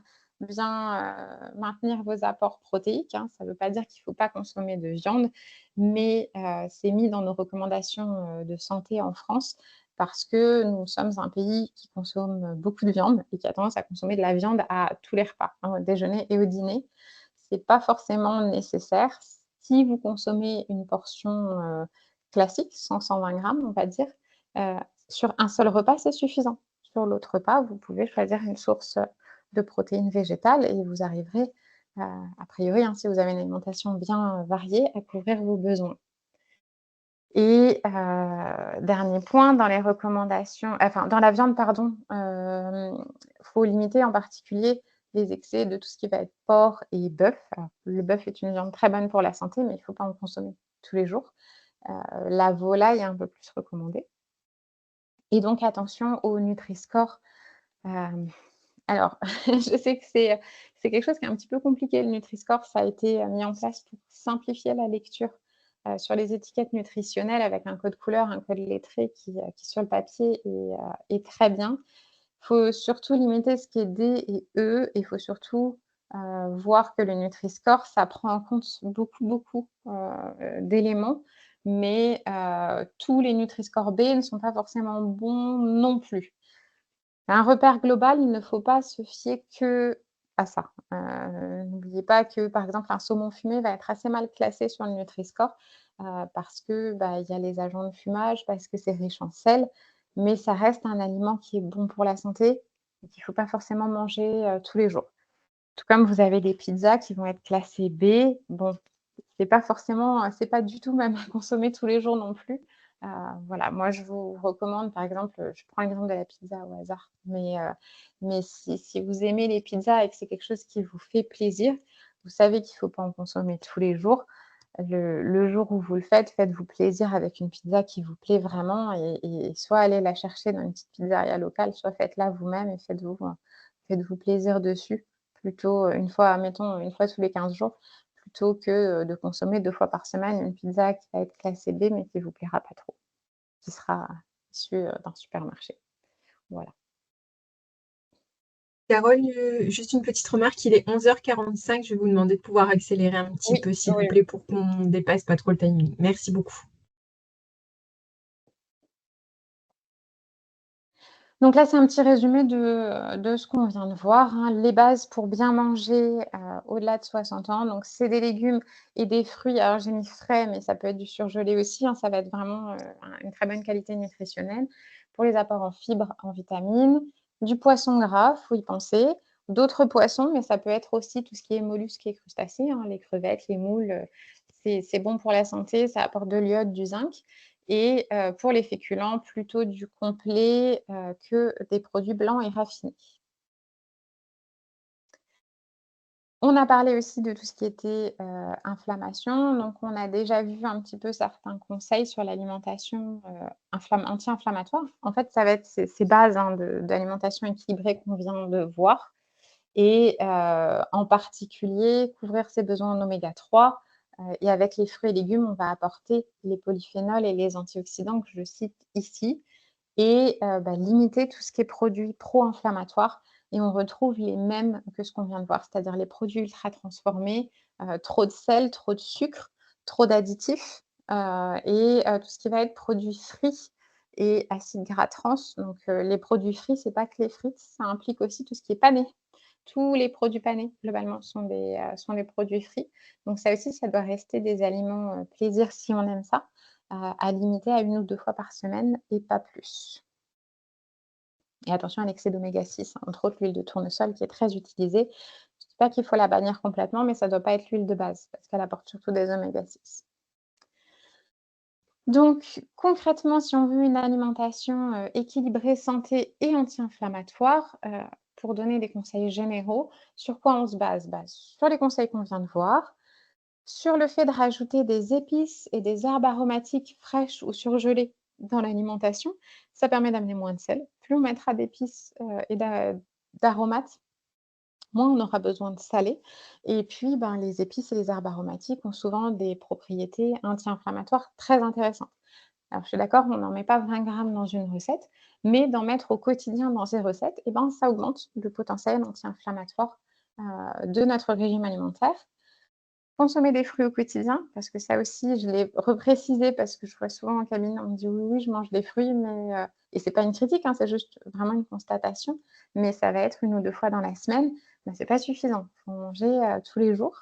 maintenir vos apports protéiques, hein. Ça ne veut pas dire qu'il ne faut pas consommer de viande, mais c'est mis dans nos recommandations, de santé en France parce que nous sommes un pays qui consomme beaucoup de viande et qui a tendance à consommer de la viande à tous les repas, hein, au déjeuner et au dîner. C'est pas forcément nécessaire. Si vous consommez une portion, classique, 100-120 grammes, on va dire, heu, sur un seul repas, c'est suffisant. Sur l'autre repas, vous pouvez choisir une source, de protéines végétales et vous arriverez, a priori, hein, si vous avez une alimentation bien, variée, à couvrir vos besoins. Et dernier point, dans les recommandations enfin, dans la viande, pardon, faut limiter en particulier les excès de tout ce qui va être porc et bœuf. Alors, le bœuf est une viande très bonne pour la santé, mais il ne faut pas en consommer tous les jours. La volaille est un peu plus recommandée et donc attention au Nutri-Score. Hem, alors je sais que c'est quelque chose qui est un petit peu compliqué le Nutri-Score. Ça a été, mis en place pour simplifier la lecture, sur les étiquettes nutritionnelles avec un code couleur, un code lettré qui sur le papier est très bien. Il faut surtout limiter ce qui est D et E et il faut surtout, voir que le Nutri-Score, ça prend en compte beaucoup, beaucoup, d'éléments, mais tous les Nutri-Score B ne sont pas forcément bons non plus. Un repère global, il ne faut pas se fier que à ça. N'oubliez pas que, par exemple, un saumon fumé va être assez mal classé sur le Nutri-Score, parce que, bah, il y a les agents de fumage, parce que c'est riche en sel, mais ça reste un aliment qui est bon pour la santé et qu'il ne faut pas forcément manger, tous les jours. Tout comme vous avez des pizzas qui vont être classées B. Bon, c'est pas forcément, c'est pas du tout même à consommer tous les jours non plus. Heu, voilà, moi je vous recommande par exemple, je prends l'exemple de la pizza au hasard, mais si vous aimez les pizzas et que c'est quelque chose qui vous fait plaisir, vous savez qu'il faut pas en consommer tous les jours. Le jour où vous le faites, faites-vous plaisir avec une pizza qui vous plaît vraiment et soit allez la chercher dans une petite pizzeria locale, soit faites-la vous-même et faites-vous plaisir dessus. Plutôt, une fois, mettons, une fois tous les 15 jours, plutôt que, de consommer 2 fois par semaine une pizza qui va être classée B, mais qui vous plaira pas trop, qui sera issue, d'un supermarché. Voilà. Carole, juste une petite remarque, il est 11h45. Je vais vous demander de pouvoir accélérer un petit Oui, peu, s'il vous oui. plaît, pour qu'on dépasse pas trop le timing. Merci beaucoup. Donc là, c'est un petit résumé de ce qu'on vient de voir, hein. Les bases pour bien manger, au-delà de 60 ans, donc c'est des légumes et des fruits. Alors j'ai mis frais, mais ça peut être du surgelé aussi, hein. Ça va être vraiment, une très bonne qualité nutritionnelle. Pour les apports en fibres, en vitamines, du poisson gras, faut y penser. D'autres poissons, mais ça peut être aussi tout ce qui est mollusques et crustacés, hein, les crevettes, les moules, c'est bon pour la santé, ça apporte de l'iode, du zinc. Et pour les féculents, plutôt du complet, que des produits blancs et raffinés. On a parlé aussi de tout ce qui était, inflammation, donc on a déjà vu un petit peu certains conseils sur l'alimentation, anti-inflammatoire. En fait, ça va être ces bases, hein, d'alimentation équilibrée qu'on vient de voir et en particulier couvrir ses besoins en oméga 3, et avec les fruits et légumes, on va apporter les polyphénols et les antioxydants que je cite ici. Et bah, limiter tout ce qui est produits pro-inflammatoires et on retrouve les mêmes que ce qu'on vient de voir, c'est-à-dire les produits ultra transformés, trop de sel, trop de sucre, trop d'additifs, tout ce qui va être produits frits et acides gras trans. Donc les produits frits, c'est pas que les frites, ça implique aussi tout ce qui est pané. Tous les produits panés, globalement, sont des produits frits. Donc ça aussi, ça doit rester des aliments, plaisir si on aime ça, à limiter à 1 ou 2 fois par semaine et pas plus. Et attention à l'excès d'oméga 6, hein, entre autres l'huile de tournesol qui est très utilisée. Je ne dis pas qu'il faut la bannir complètement, mais ça ne doit pas être l'huile de base parce qu'elle apporte surtout des oméga 6. Donc concrètement, si on veut une alimentation, équilibrée, santé et anti-inflammatoire, pour donner des conseils généraux, sur quoi on se base? Bah, sur les conseils qu'on vient de voir, sur le fait de rajouter des épices et des herbes aromatiques fraîches ou surgelées dans l'alimentation, ça permet d'amener moins de sel. Plus on mettra d'épices, et d'aromates, moins on aura besoin de salé et puis, ben, les épices et les herbes aromatiques ont souvent des propriétés anti-inflammatoires très intéressantes. Alors je suis d'accord, on n'en met pas 20 grammes dans une recette, mais d'en mettre au quotidien dans ses recettes et ben, ça augmente le potentiel anti-inflammatoire, de notre régime alimentaire. Consommer des fruits au quotidien, parce que ça aussi, je l'ai reprécisé parce que je vois souvent en cabinet, on me dit: «Oui, oui, je mange des fruits», mais et c'est pas une critique, hein, c'est juste vraiment une constatation, mais ça va être 1 ou 2 fois dans la semaine, mais c'est pas suffisant. Il faut en manger, tous les jours.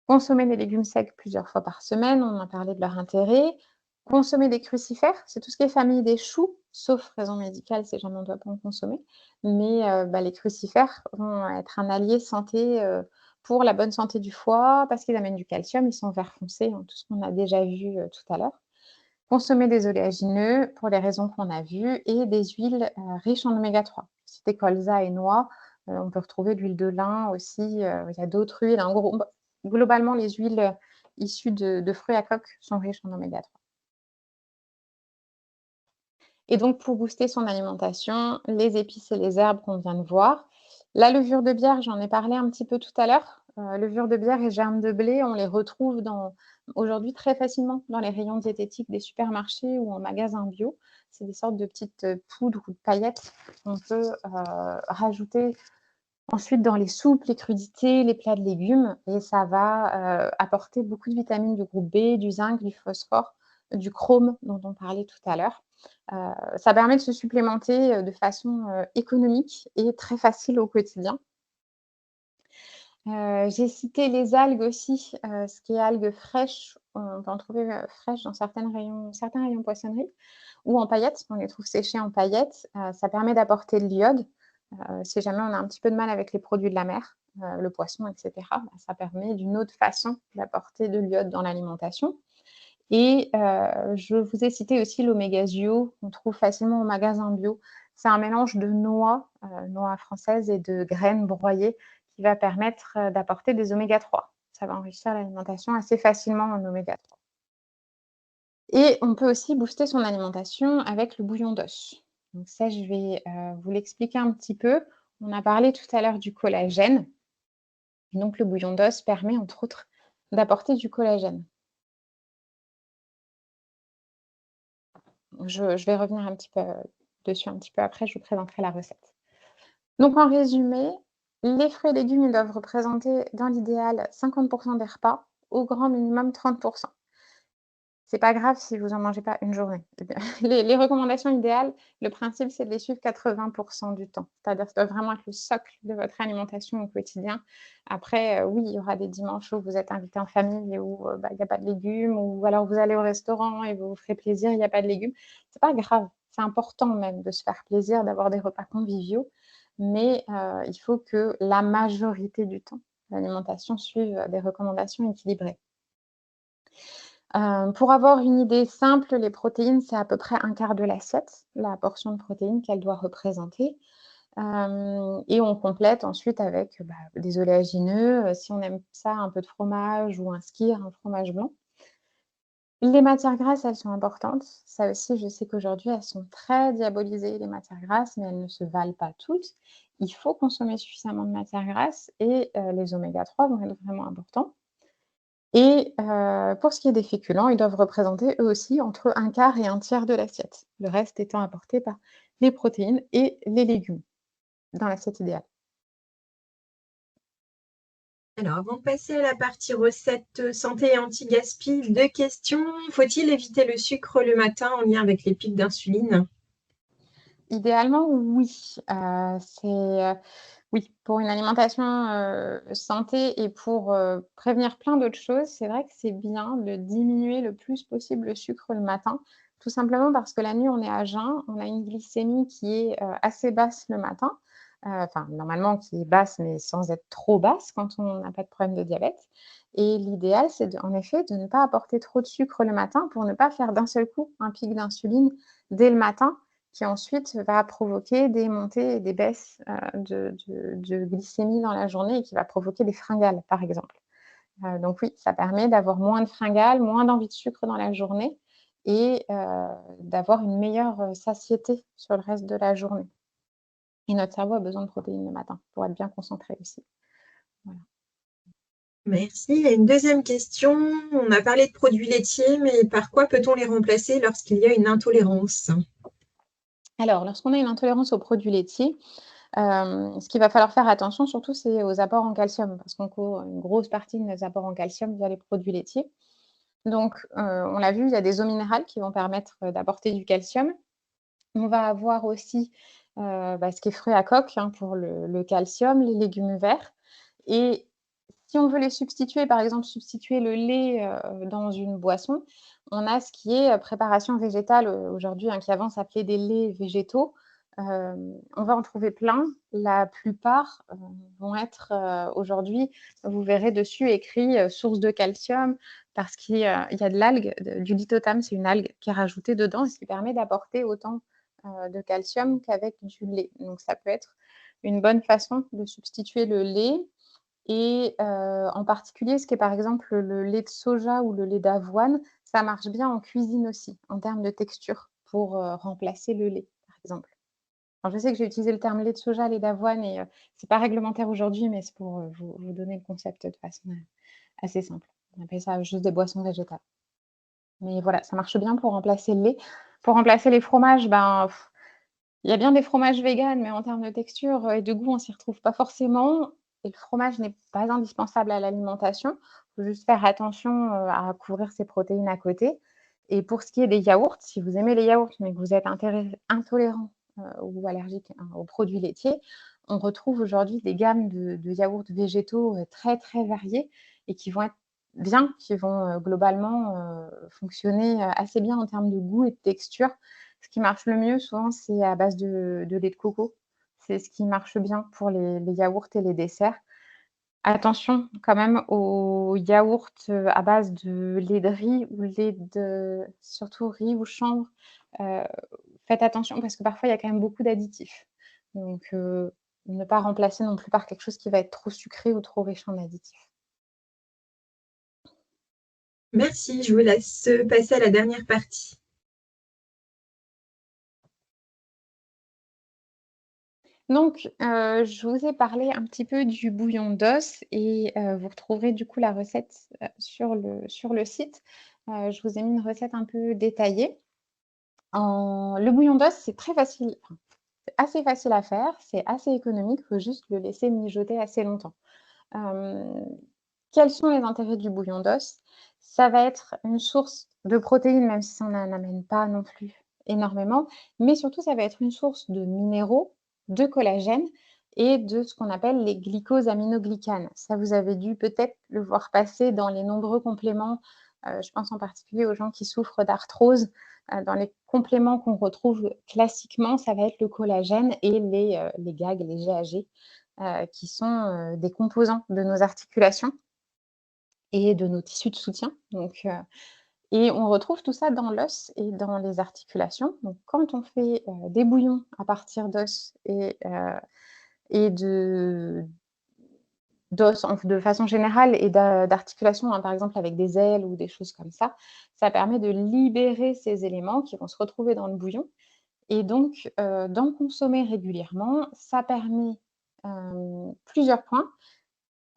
Consommer des légumes secs plusieurs fois par semaine, on a parlé de leur intérêt. Consommer des crucifères, c'est tout ce qui est famille des choux, sauf raison médicale, si jamais on ne doit pas en consommer. Mais bah, les crucifères vont être un allié santé, pour la bonne santé du foie, parce qu'ils amènent du calcium, ils sont vert foncé, hein, tout ce qu'on a déjà vu, tout à l'heure. Consommer des oléagineux pour les raisons qu'on a vues et des huiles, riches en oméga 3. Citer colza et noix, on peut retrouver l'huile de lin aussi, il y a d'autres huiles, en gros, bah, globalement les huiles, issues de fruits à coque sont riches en oméga 3. Et donc pour booster son alimentation, les épices et les herbes qu'on vient de voir. La levure de bière, j'en ai parlé un petit peu tout à l'heure. Levure de bière et germes de blé, on les retrouve aujourd'hui très facilement dans les rayons diététiques des supermarchés ou en magasins bio. C'est des sortes de petites, poudres ou de paillettes qu'on peut, rajouter ensuite dans les soupes, les crudités, les plats de légumes et ça va, apporter beaucoup de vitamines du groupe B, du zinc, du phosphore, du chrome dont on parlait tout à l'heure. Ça permet de se supplémenter, de façon, économique et très facile au quotidien. J'ai cité les algues aussi, ce qui est algues fraîches, on peut en trouver, fraîches dans certains rayons poissonnerie ou en paillettes, on les trouve séchées en paillettes. Ça permet d'apporter de l'iode, si jamais on a un petit peu de mal avec les produits de la mer, le poisson et cetera, ça permet d'une autre façon d'apporter de l'iode dans l'alimentation et je vous ai cité aussi l'Omega-Zio qu'on trouve facilement au magasin bio. C'est un mélange de noix françaises et de graines broyées qui va permettre, d'apporter des oméga-3. Ça va enrichir l'alimentation assez facilement en oméga-3 et on peut aussi booster son alimentation avec le bouillon d'os. Donc ça, je vais, vous l'expliquer un petit peu. On a parlé tout à l'heure du collagène. Donc le bouillon d'os permet entre autres d'apporter du collagène. Je vais revenir un petit peu dessus un petit peu après, je vous présenterai la recette. Donc en résumé, les fruits et légumes, ils doivent représenter dans l'idéal 50 des repas, au grand minimum 30. C'est pas grave si vous en mangez pas une journée. Les recommandations idéales, le principe, c'est de les suivre 80 du temps. C'est-à-dire que ça doit vraiment être le socle de votre alimentation au quotidien. Après, oui, il y aura des dimanches où vous êtes invité en famille et où, il y a pas de légumes ou alors vous allez au restaurant et vous vous ferez plaisir, il y a pas de légumes. C'est pas grave, c'est important même de se faire plaisir, d'avoir des repas conviviaux, mais il faut que la majorité du temps, l'alimentation suive, des recommandations équilibrées. Pour avoir une idée simple, les protéines, c'est à peu près un quart de l'assiette, la portion de protéines qu'elle doit représenter. Et on complète ensuite avec, des oléagineux, si on aime ça, un peu de fromage ou un skyr, un fromage blanc. Les matières grasses, elles sont importantes. Ça aussi, je sais qu'aujourd'hui, elles sont très diabolisées, les matières grasses, mais elles ne se valent pas toutes. Il faut consommer suffisamment de matières grasses et les oméga-3 vont être vraiment importants. Et pour ce qui est des féculents, ils doivent représenter eux aussi entre un quart et un tiers de l'assiette. Le reste étant apporté par les protéines et les légumes dans l'assiette idéale. Alors, avant de passer à la partie recette santé et anti-gaspi, deux questions. Faut-il éviter le sucre le matin en lien avec les pics d'insuline? Idéalement, oui. Oui, pour une alimentation, santé et pour, prévenir plein d'autres choses, c'est vrai que c'est bien de diminuer le plus possible le sucre le matin. Tout simplement parce que la nuit, on est à jeun, on a une glycémie qui est, assez basse le matin, enfin normalement qui est basse, mais sans être trop basse quand on n'a pas de problème de diabète et l'idéal, c'est en effet de ne pas apporter trop de sucre le matin pour ne pas faire d'un seul coup un pic d'insuline dès le matin qui ensuite va provoquer des montées et des baisses, de glycémie dans la journée et qui va provoquer des fringales, par exemple. Donc oui, ça permet d'avoir moins de fringales, moins d'envie de sucre dans la journée et d'avoir une meilleure, satiété sur le reste de la journée et notre cerveau a besoin de protéines le matin pour être bien concentré aussi. Voilà. Merci. Et une deuxième question. On a parlé de produits laitiers, mais par quoi peut-on les remplacer lorsqu'il y a une intolérance? Alors, lorsqu'on a une intolérance aux produits laitiers, ce qu'il va falloir faire attention surtout, c'est aux apports en calcium parce qu'on court une grosse partie de nos apports en calcium via les produits laitiers. Donc, on l'a vu, il y a des eaux minérales qui vont permettre, d'apporter du calcium. On va avoir aussi, ce qui est fruits à coque, hein, pour le calcium, les légumes verts et si on veut les substituer, par exemple, substituer le lait, dans une boisson, on a ce qui est, préparation végétale, aujourd'hui, hein, qui avant s'appelait des laits végétaux. On va en trouver plein. La plupart, vont être, aujourd'hui, vous verrez dessus écrit, source de calcium parce il y a de l'algue, du lithotam, c'est une algue qui est rajoutée dedans et ce qui permet d'apporter autant, de calcium qu'avec du lait. Donc ça peut être une bonne façon de substituer le lait et en particulier, ce qui est par exemple le lait de soja ou le lait d'avoine, ça marche bien en cuisine aussi, en termes de texture, pour, remplacer le lait, par exemple. Alors je sais que j'ai utilisé le terme lait de soja, lait d'avoine et c'est pas réglementaire aujourd'hui, mais c'est pour, vous donner le concept de façon, assez simple. On appelle ça juste des boissons végétales. Mais voilà, ça marche bien pour remplacer le lait. Pour remplacer les fromages, il y a bien des fromages véganes, mais en termes de texture, et de goût, on s'y retrouve pas forcément et le fromage n'est pas indispensable à l'alimentation. Il faut juste faire attention, à couvrir ses protéines à côté et pour ce qui est des yaourts, si vous aimez les yaourts, mais que vous êtes intolérant ou allergiques, hein, aux produits laitiers, on retrouve aujourd'hui des gammes de yaourts végétaux, très, très variés et qui vont être bien, qui vont, globalement, fonctionner, assez bien en termes de goût et de texture. Ce qui marche le mieux souvent, c'est à base de lait de coco. C'est ce qui marche bien pour les yaourts et les desserts. Attention quand même aux yaourts, à base de lait de riz ou lait de surtout riz ou chanvre. Heu, Faites attention parce que parfois il y a quand même beaucoup d'additifs. Donc ne pas remplacer non plus par quelque chose qui va être trop sucré ou trop riche en additifs. Merci, je vous laisse passer à la dernière partie. Donc je vous ai parlé un petit peu du bouillon d'os et vous retrouverez du coup la recette, sur le site. Je vous ai mis une recette un peu détaillée. Le bouillon d'os, c'est très facile, enfin, c'est assez facile à faire, c'est assez économique, il faut juste le laisser mijoter assez longtemps. Hem, Quels sont les intérêts du bouillon d'os? Ça va être une source de protéines, même si ça n'en amène pas non plus énormément, mais surtout ça va être une source de minéraux, de collagène et de ce qu'on appelle les glycosaminoglycanes. Ça, vous avez dû peut-être le voir passer dans les nombreux compléments, je pense en particulier aux gens qui souffrent d'arthrose. Dans les compléments qu'on retrouve classiquement, ça va être le collagène et les GAG, les GAG, qui sont, des composants de nos articulations et de nos tissus de soutien. Donc, et on retrouve tout ça dans l'os et dans les articulations. Donc quand on fait, des bouillons à partir d'os et d'os de façon générale et d'articulation, hein, par exemple avec des ailes ou des choses comme ça permet de libérer ces éléments qui vont se retrouver dans le bouillon et donc d'en consommer régulièrement. Ça permet, plusieurs points.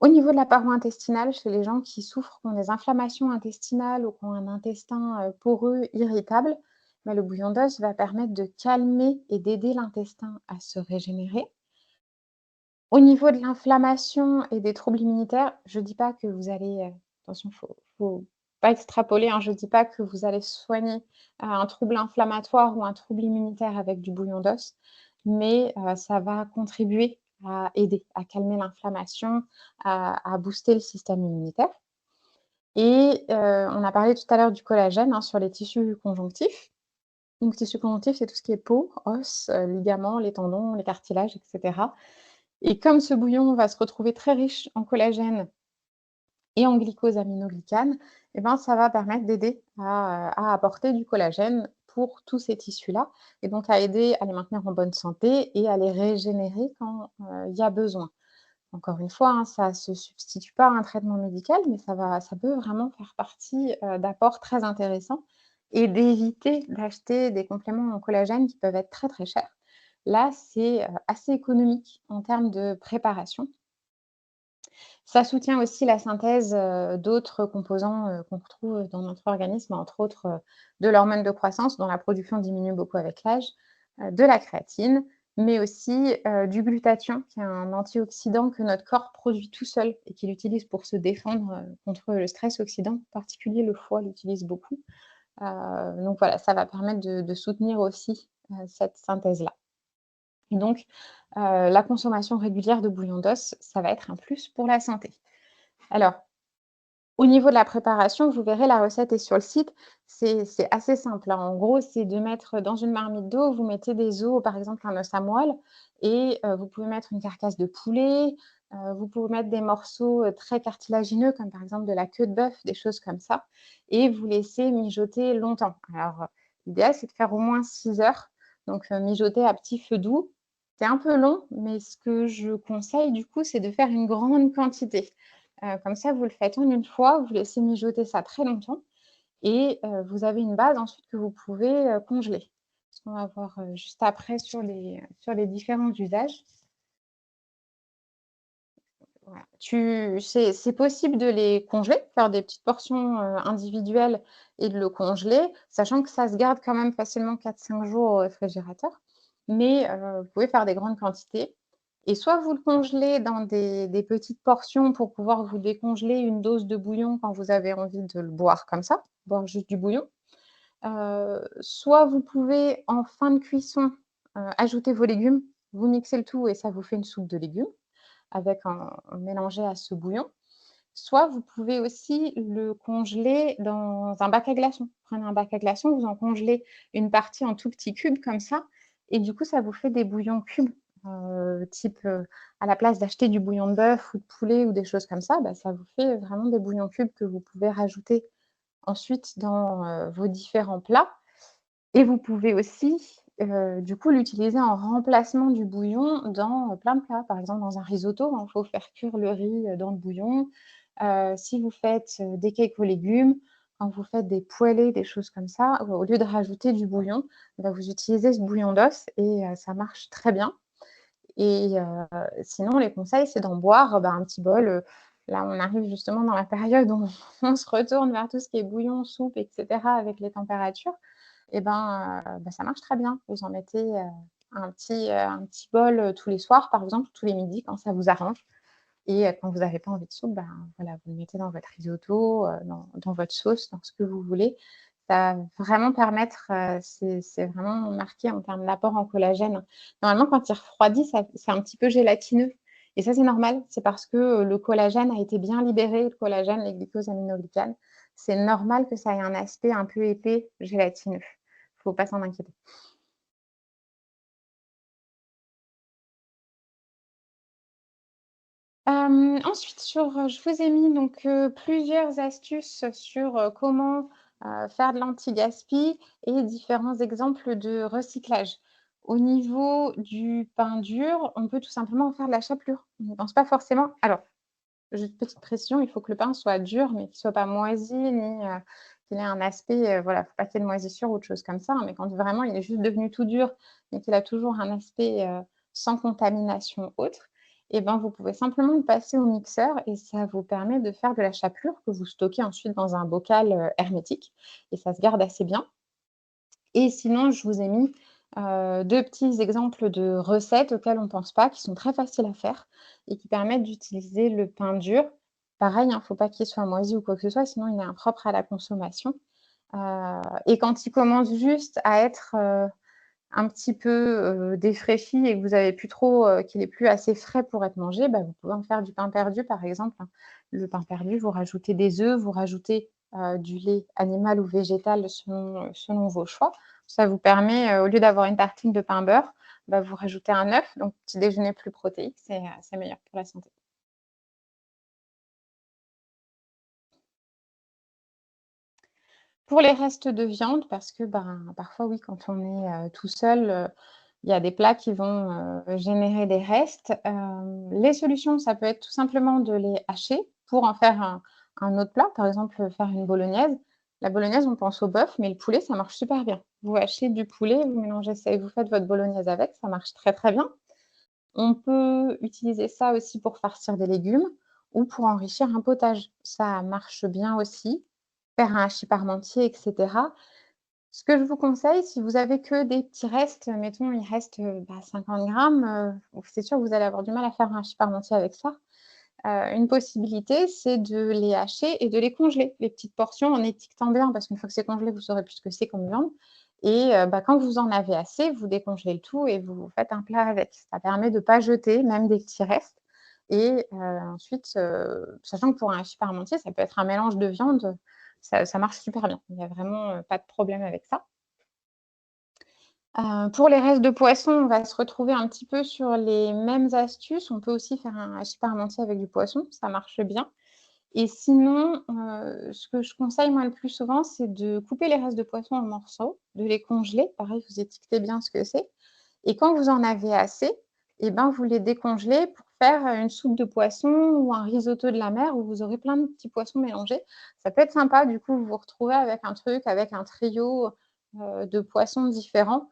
Au niveau de la paroi intestinale, chez les gens qui souffrent, qui ont des inflammations intestinales ou qui ont un intestin, poreux, irritable, bah, le bouillon d'os va permettre de calmer et d'aider l'intestin à se régénérer. Au niveau de l'inflammation et des troubles immunitaires, je dis pas que vous allez, attention, faut pas extrapoler, hein, je dis pas que vous allez soigner, un trouble inflammatoire ou un trouble immunitaire avec du bouillon d'os, mais ça va contribuer à aider, à calmer l'inflammation, à booster le système immunitaire et on a parlé tout à l'heure du collagène, hein, sur les tissus conjonctifs. Donc tissus conjonctifs, c'est tout ce qui est peau, os, ligaments, les tendons, les cartilages et cetera. Et comme ce bouillon va se retrouver très riche en collagène et en glycosaminoglycanes, et ben, ça va permettre d'aider à apporter du collagène pour tous ces tissus-là et donc à aider à les maintenir en bonne santé et à les régénérer quand, il y a besoin. Encore une fois, hein, ça ne se substitue pas à un traitement médical, mais ça peut vraiment faire partie, d'apports très intéressants et d'éviter d'acheter des compléments en collagène qui peuvent être très, très chers. Là, c'est, assez économique en termes de préparation. Ça soutient aussi la synthèse, d'autres composants, qu'on retrouve dans notre organisme, entre autres, de l'hormone de croissance dont la production diminue beaucoup avec l'âge, de la créatine, mais aussi, du glutathion qui est un antioxydant que notre corps produit tout seul et qu'il utilise pour se défendre, contre le stress oxydant. En particulier le foie l'utilise beaucoup. Donc voilà, ça va permettre de soutenir aussi, cette synthèse-là. Et donc, la consommation régulière de bouillon d'os, ça va être un plus pour la santé. Alors, au niveau de la préparation, vous verrez, la recette est sur le site. C'est assez simple, hein. En gros, c'est de mettre dans une marmite d'eau, vous mettez des os, par exemple un os à moelle et vous pouvez mettre une carcasse de poulet, vous pouvez mettre des morceaux, très cartilagineux comme par exemple de la queue de bœuf, des choses comme ça et vous laissez mijoter longtemps. Alors, l'idéal, c'est de faire au moins 6 heures, donc mijoter à petit feu doux. C'est un peu long, mais ce que je conseille du coup, c'est de faire une grande quantité. Comme ça, vous le faites en une fois, vous laissez mijoter ça très longtemps et vous avez une base ensuite que vous pouvez, congeler. Ce qu'on va voir, juste après sur les différents usages. Voilà. C'est possible de les congeler, faire des petites portions, individuelles et de le congeler, sachant que ça se garde quand même facilement 4-5 jours au réfrigérateur. Mais vous pouvez faire des grandes quantités et soit vous le congelez dans des petites portions pour pouvoir vous décongeler une dose de bouillon quand vous avez envie de le boire comme ça, boire juste du bouillon. Soit vous pouvez en fin de cuisson, ajoutez vos légumes, vous mixez le tout et ça vous fait une soupe de légumes avec mélangé à ce bouillon. Soit vous pouvez aussi le congeler dans un bac à glaçons. Prenez un bac à glaçons, vous en congelez une partie en tout petits cubes comme ça et du coup, ça vous fait des bouillons cubes, type, à la place d'acheter du bouillon de bœuf ou de poulet ou des choses comme ça, bah, ça vous fait vraiment des bouillons cubes que vous pouvez rajouter ensuite dans, vos différents plats et vous pouvez aussi, du coup, l'utiliser en remplacement du bouillon dans, plein de plats. Par exemple, dans un risotto, il faut faire cuire le riz, dans le bouillon. Si vous faites, des cakes aux légumes, quand vous faites des poêlés, des choses comme ça, au lieu de rajouter du bouillon, bah, vous utilisez ce bouillon d'os et ça marche très bien et sinon les conseils, c'est d'en boire, bah, un petit bol, là, on arrive justement dans la période où on se retourne vers tout ce qui est bouillon, soupe et cetera avec les températures et ben, bah, ça marche très bien. Vous en mettez, un petit bol, tous les soirs, par exemple, tous les midis quand ça vous arrange et quand vous n'avez pas envie de soupe, ben, voilà, vous le mettez dans votre risotto, dans votre sauce, dans ce que vous voulez. Ça va vraiment permettre, c'est vraiment marqué en termes d'apport en collagène. Normalement, quand il refroidit, ça c'est un petit peu gélatineux et ça, c'est normal. C'est parce que, le collagène a été bien libéré, le collagène, les glycosaminoglycanes. C'est normal que ça ait un aspect un peu épais, gélatineux. Faut pas s'en inquiéter. Ensuite je vous ai mis donc, plusieurs astuces sur, comment, faire de l'anti-gaspi et différents exemples de recyclage. Au niveau du pain dur, on peut tout simplement en faire de la chapelure. On n'y pense pas forcément. Alors, juste petite précision, il faut que le pain soit dur, mais qu'il soit pas moisi ni, qu'il ait un aspect, voilà, faut pas qu'il y ait de moisissure ou de choses comme ça, hein, mais quand vraiment il est juste devenu tout dur, mais qu'il a toujours un aspect, sans contamination autre, et ben, vous pouvez simplement le passer au mixeur et ça vous permet de faire de la chapelure que vous stockez ensuite dans un bocal, hermétique et ça se garde assez bien. Et sinon, je vous ai mis, 2 petits exemples de recettes auxquelles on ne pense pas, qui sont très faciles à faire et qui permettent d'utiliser le pain dur. Pareil, il ne faut pas qu'il soit moisi ou quoi que ce soit, sinon il est impropre à la consommation. Et quand il commence juste à être, un petit peu, défraîchi et que vous avez plus trop, qu'il est plus assez frais pour être mangé, bah, vous pouvez en faire du pain perdu, par exemple, hein. Le pain perdu, vous rajoutez des œufs, vous rajoutez, du lait animal ou végétal selon vos choix. Ça vous permet, au lieu d'avoir une tartine de pain beurre, bah, vous rajoutez un œuf, donc petit déjeuner plus protéique, c'est meilleur pour la santé. Pour les restes de viande, parce que, ben, parfois, oui, quand on est, tout seul, il y a des plats qui vont, générer des restes. Les solutions, ça peut être tout simplement de les hacher pour en faire un autre plat. Par exemple, faire une bolognaise. La bolognaise, on pense au bœuf, mais le poulet, ça marche super bien. Vous hachez du poulet, vous mélangez ça et vous faites votre bolognaise avec, ça marche très, très bien. On peut utiliser ça aussi pour farcir des légumes ou pour enrichir un potage. Ça marche bien aussi. Faire un hachis parmentier et cetera. Ce que je vous conseille, si vous avez que des petits restes, mettons il reste, 50 grammes, c'est sûr que vous allez avoir du mal à faire un hachis parmentier avec ça. Une possibilité, c'est de les hacher et de les congeler, les petites portions en étiquetant bien parce qu'une fois que c'est congelé, vous saurez plus ce que c'est comme viande et quand vous en avez assez, vous décongelez le tout et vous faites un plat avec. Ça permet de ne pas jeter même des petits restes et ensuite, sachant que pour un hachis parmentier, ça peut être un mélange de viande, ça marche super bien. Il y a vraiment, pas de problème avec ça. Pour les restes de poisson, on va se retrouver un petit peu sur les mêmes astuces. On peut aussi faire un hachis parmentier avec du poisson, ça marche bien. Et sinon, ce que je conseille moi le plus souvent, c'est de couper les restes de poisson en morceaux, de les congeler. Pareil, vous étiquetez bien ce que c'est et quand vous en avez assez et ben, vous les décongelez pour faire, une soupe de poisson ou un risotto de la mer où vous aurez plein de petits poissons mélangés. Ça peut être sympa, du coup, vous vous retrouvez avec un truc, avec un trio, de poissons différents,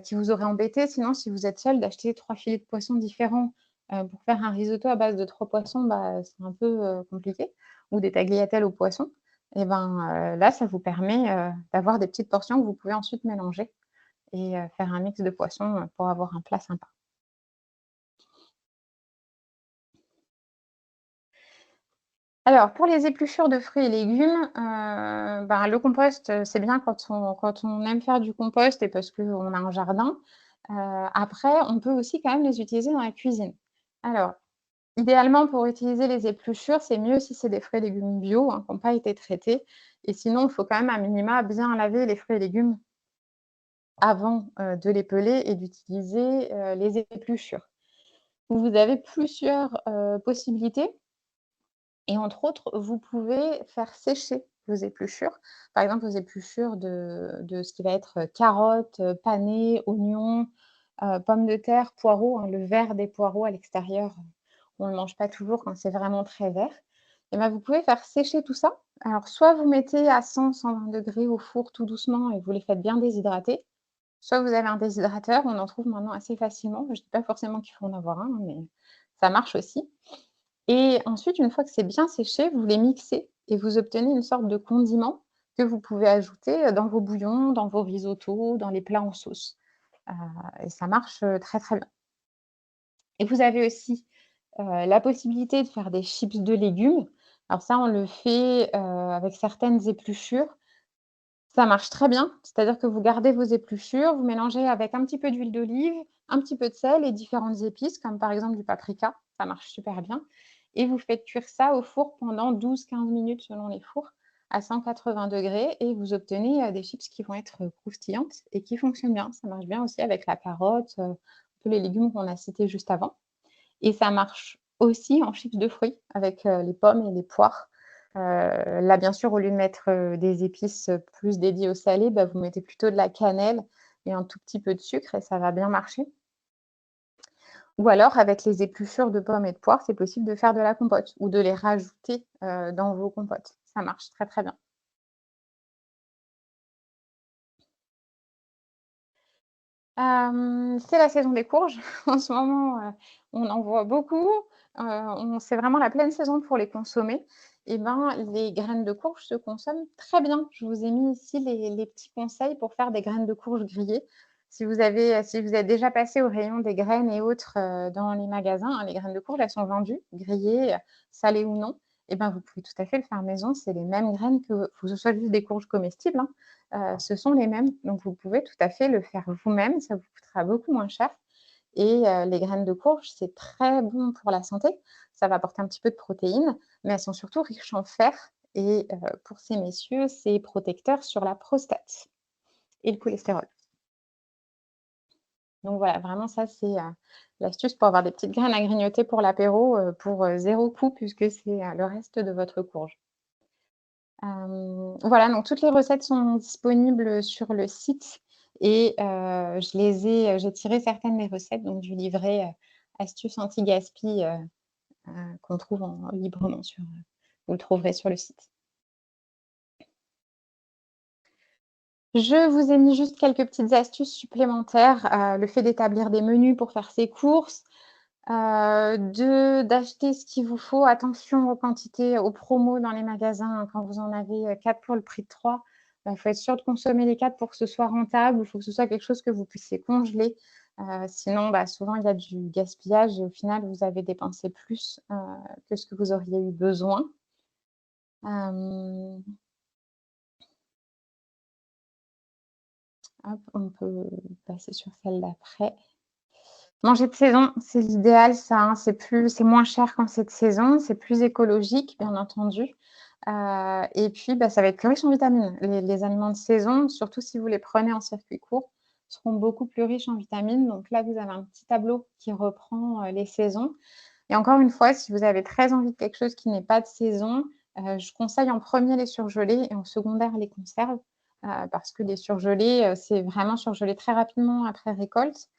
qui vous auraient embêté sinon si vous êtes seul d'acheter 3 filets de poissons différents, pour faire un risotto à base de 3 poissons, bah, c'est un peu, compliqué ou des tagliatelles aux poissons et ben, là, ça vous permet, d'avoir des petites portions que vous pouvez ensuite mélanger et faire un mix de poissons, pour avoir un plat sympa. Alors pour les épluchures de fruits et légumes, ben, le compost, c'est bien quand on aime faire du compost et parce qu'on a un jardin. Après, on peut aussi quand même les utiliser dans la cuisine. Alors, idéalement, pour utiliser les épluchures, c'est mieux si c'est des fruits et légumes bio, hein, qui n'ont pas été traités. Et sinon, il faut quand même à minima bien laver les fruits et légumes avant de les peler et d'utiliser les épluchures. Vous avez plusieurs possibilités. Et entre autres, vous pouvez faire sécher vos épluchures. Par exemple, vos épluchures de ce qui va être carottes, panais, oignons, pommes de terre, poireaux, hein, le vert des poireaux à l'extérieur, on ne le mange pas toujours quand c'est vraiment très vert. Et ben, vous pouvez faire sécher tout ça. Alors, soit vous mettez à 100-120 degrés au four tout doucement et vous les faites bien déshydrater, soit vous avez un déshydrateur, on en trouve maintenant assez facilement. Je ne dis pas forcément qu'il faut en avoir un, mais ça marche aussi. Et ensuite, une fois que c'est bien séché, vous les mixez et vous obtenez une sorte de condiment que vous pouvez ajouter, dans vos bouillons, dans vos risottos, dans les plats en sauce. Heu et ça marche, très, très bien. Et vous avez aussi, la possibilité de faire des chips de légumes. Alors ça, on le fait, avec certaines épluchures. Ça marche très bien, c'est-à-dire que vous gardez vos épluchures, vous mélangez avec un petit peu d'huile d'olive, un petit peu de sel et différentes épices, comme par exemple du paprika, ça marche super bien. Et vous faites cuire ça au four pendant 12-15 minutes selon les fours, à 180 degrés, et vous obtenez des chips qui vont être croustillantes et qui fonctionnent bien. Ça marche bien aussi avec la carotte, tous les légumes qu'on a cités juste avant. Et ça marche aussi en chips de fruits avec, les pommes et les poires. Là, bien sûr, au lieu de mettre, des épices, plus dédiées au salé, bah, vous mettez plutôt de la cannelle et un tout petit peu de sucre et ça va bien marcher. Ou alors avec les épluchures de pommes et de poires, c'est possible de faire de la compote ou de les rajouter, dans vos compotes. Ça marche très, très bien. C'est la saison des courges. En ce moment, on en voit beaucoup. On c'est vraiment la pleine saison pour les consommer. Et ben, les graines de courge se consomment très bien. Je vous ai mis ici les petits conseils pour faire des graines de courge grillées. Si vous êtes déjà passé au rayon des graines et autres, dans les magasins, hein, les graines de courge, elles sont vendues, grillées, salées ou non. Et ben, vous pouvez tout à fait le faire maison. C'est les mêmes graines que ce soit juste des courges comestibles, hein. Ce sont les mêmes, donc vous pouvez tout à fait le faire vous-même, ça vous coûtera beaucoup moins cher. Et les graines de courge, c'est très bon pour la santé. Ça va apporter un petit peu de protéines, mais elles sont surtout riches en fer et pour ces messieurs, c'est protecteur sur la prostate et le cholestérol. Donc voilà, vraiment ça, c'est, l'astuce pour avoir des petites graines à grignoter pour l'apéro, pour, 0 coût puisque c'est, le reste de votre courge. Voilà, donc toutes les recettes sont disponibles sur le site et j'ai tiré certaines des recettes donc du livret, astuces anti-gaspi, qu'on trouve librement vous le trouverez sur le site. Je vous ai mis juste quelques petites astuces supplémentaires, le fait d'établir des menus pour faire ses courses, d'acheter ce qu'il vous faut. Attention aux quantités, aux promos dans les magasins, hein. Quand vous en avez, 4 pour le prix de 3, il faut être sûr de consommer les 4 pour que ce soit rentable. Il faut que ce soit quelque chose que vous puissiez congeler. Sinon, bah, souvent, il y a du gaspillage et au final, vous avez dépensé plus, que ce que vous auriez eu besoin. Hem, Hop, on peut passer sur celle d'après. Manger de saison, c'est l'idéal ça, hein. C'est moins cher quand c'est de saison, c'est plus écologique, bien entendu. Et puis, bah, ça va être plus riche en vitamines. Les aliments de saison, surtout si vous les prenez en circuit court, seront beaucoup plus riches en vitamines. Donc là, vous avez un petit tableau qui reprend, les saisons. Et encore une fois, si vous avez très envie de quelque chose qui n'est pas de saison, je conseille en premier les surgelés et en secondaire les conserves, parce que les surgelés, c'est vraiment surgelé très rapidement après récolte.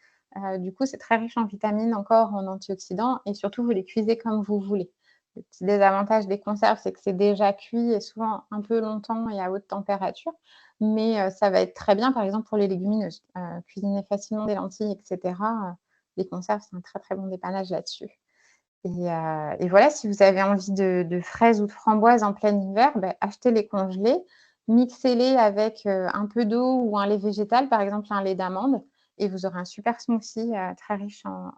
Du coup, c'est très riche en vitamines, encore en antioxydants et surtout vous les cuisez comme vous voulez. Le petit désavantage des conserves, c'est que c'est déjà cuit et souvent un peu longtemps et à haute température, mais ça va être très bien, par exemple, pour les légumineuses. Cuisiner facilement des lentilles et cetera, les conserves, c'est un très, très bon dépannage là-dessus. Et voilà, si vous avez envie de fraises ou de framboises en plein hiver, bah, achetez-les congelés, mixez-les avec, un peu d'eau ou un lait végétal, par exemple un lait d'amande et vous aurez un super smoothie, très riche en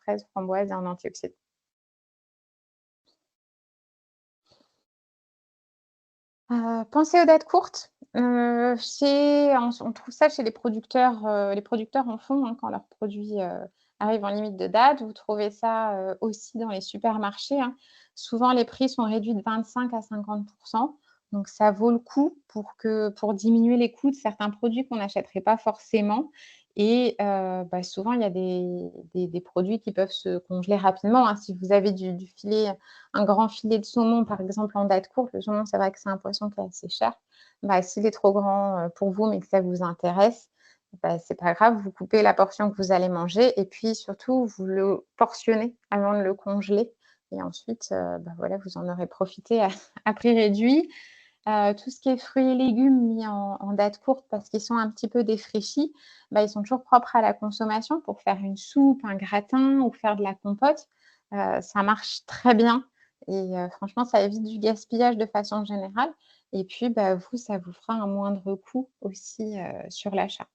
fraises, framboises et en antioxydants. Pensez aux dates courtes. On trouve ça chez les producteurs en font, hein, quand leurs produits, arrivent en limite de date. Vous trouvez ça, aussi dans les supermarchés, hein. Souvent, les prix sont réduits de 25 à 50, donc ça vaut le coup pour diminuer les coûts de certains produits qu'on n'achèterait pas forcément et souvent, il y a des produits qui peuvent se congeler rapidement, hein. Si vous avez du filet un grand filet de saumon, par exemple, en date courte, le saumon, c'est vrai que c'est un poisson qui est assez cher. S'il est trop grand, pour vous, mais que ça vous intéresse, c'est pas grave, vous coupez la portion que vous allez manger et puis surtout, vous le portionnez avant de le congeler et ensuite, voilà, vous en aurez profité à à prix réduit. Tout ce qui est fruits et légumes mis en date courte parce qu'ils sont un petit peu défraîchis, ils sont toujours propres à la consommation pour faire une soupe, un gratin ou faire de la compote. Ça marche très bien et franchement, ça évite du gaspillage de façon générale et puis, vous, ça vous fera un moindre coût aussi, sur l'achat.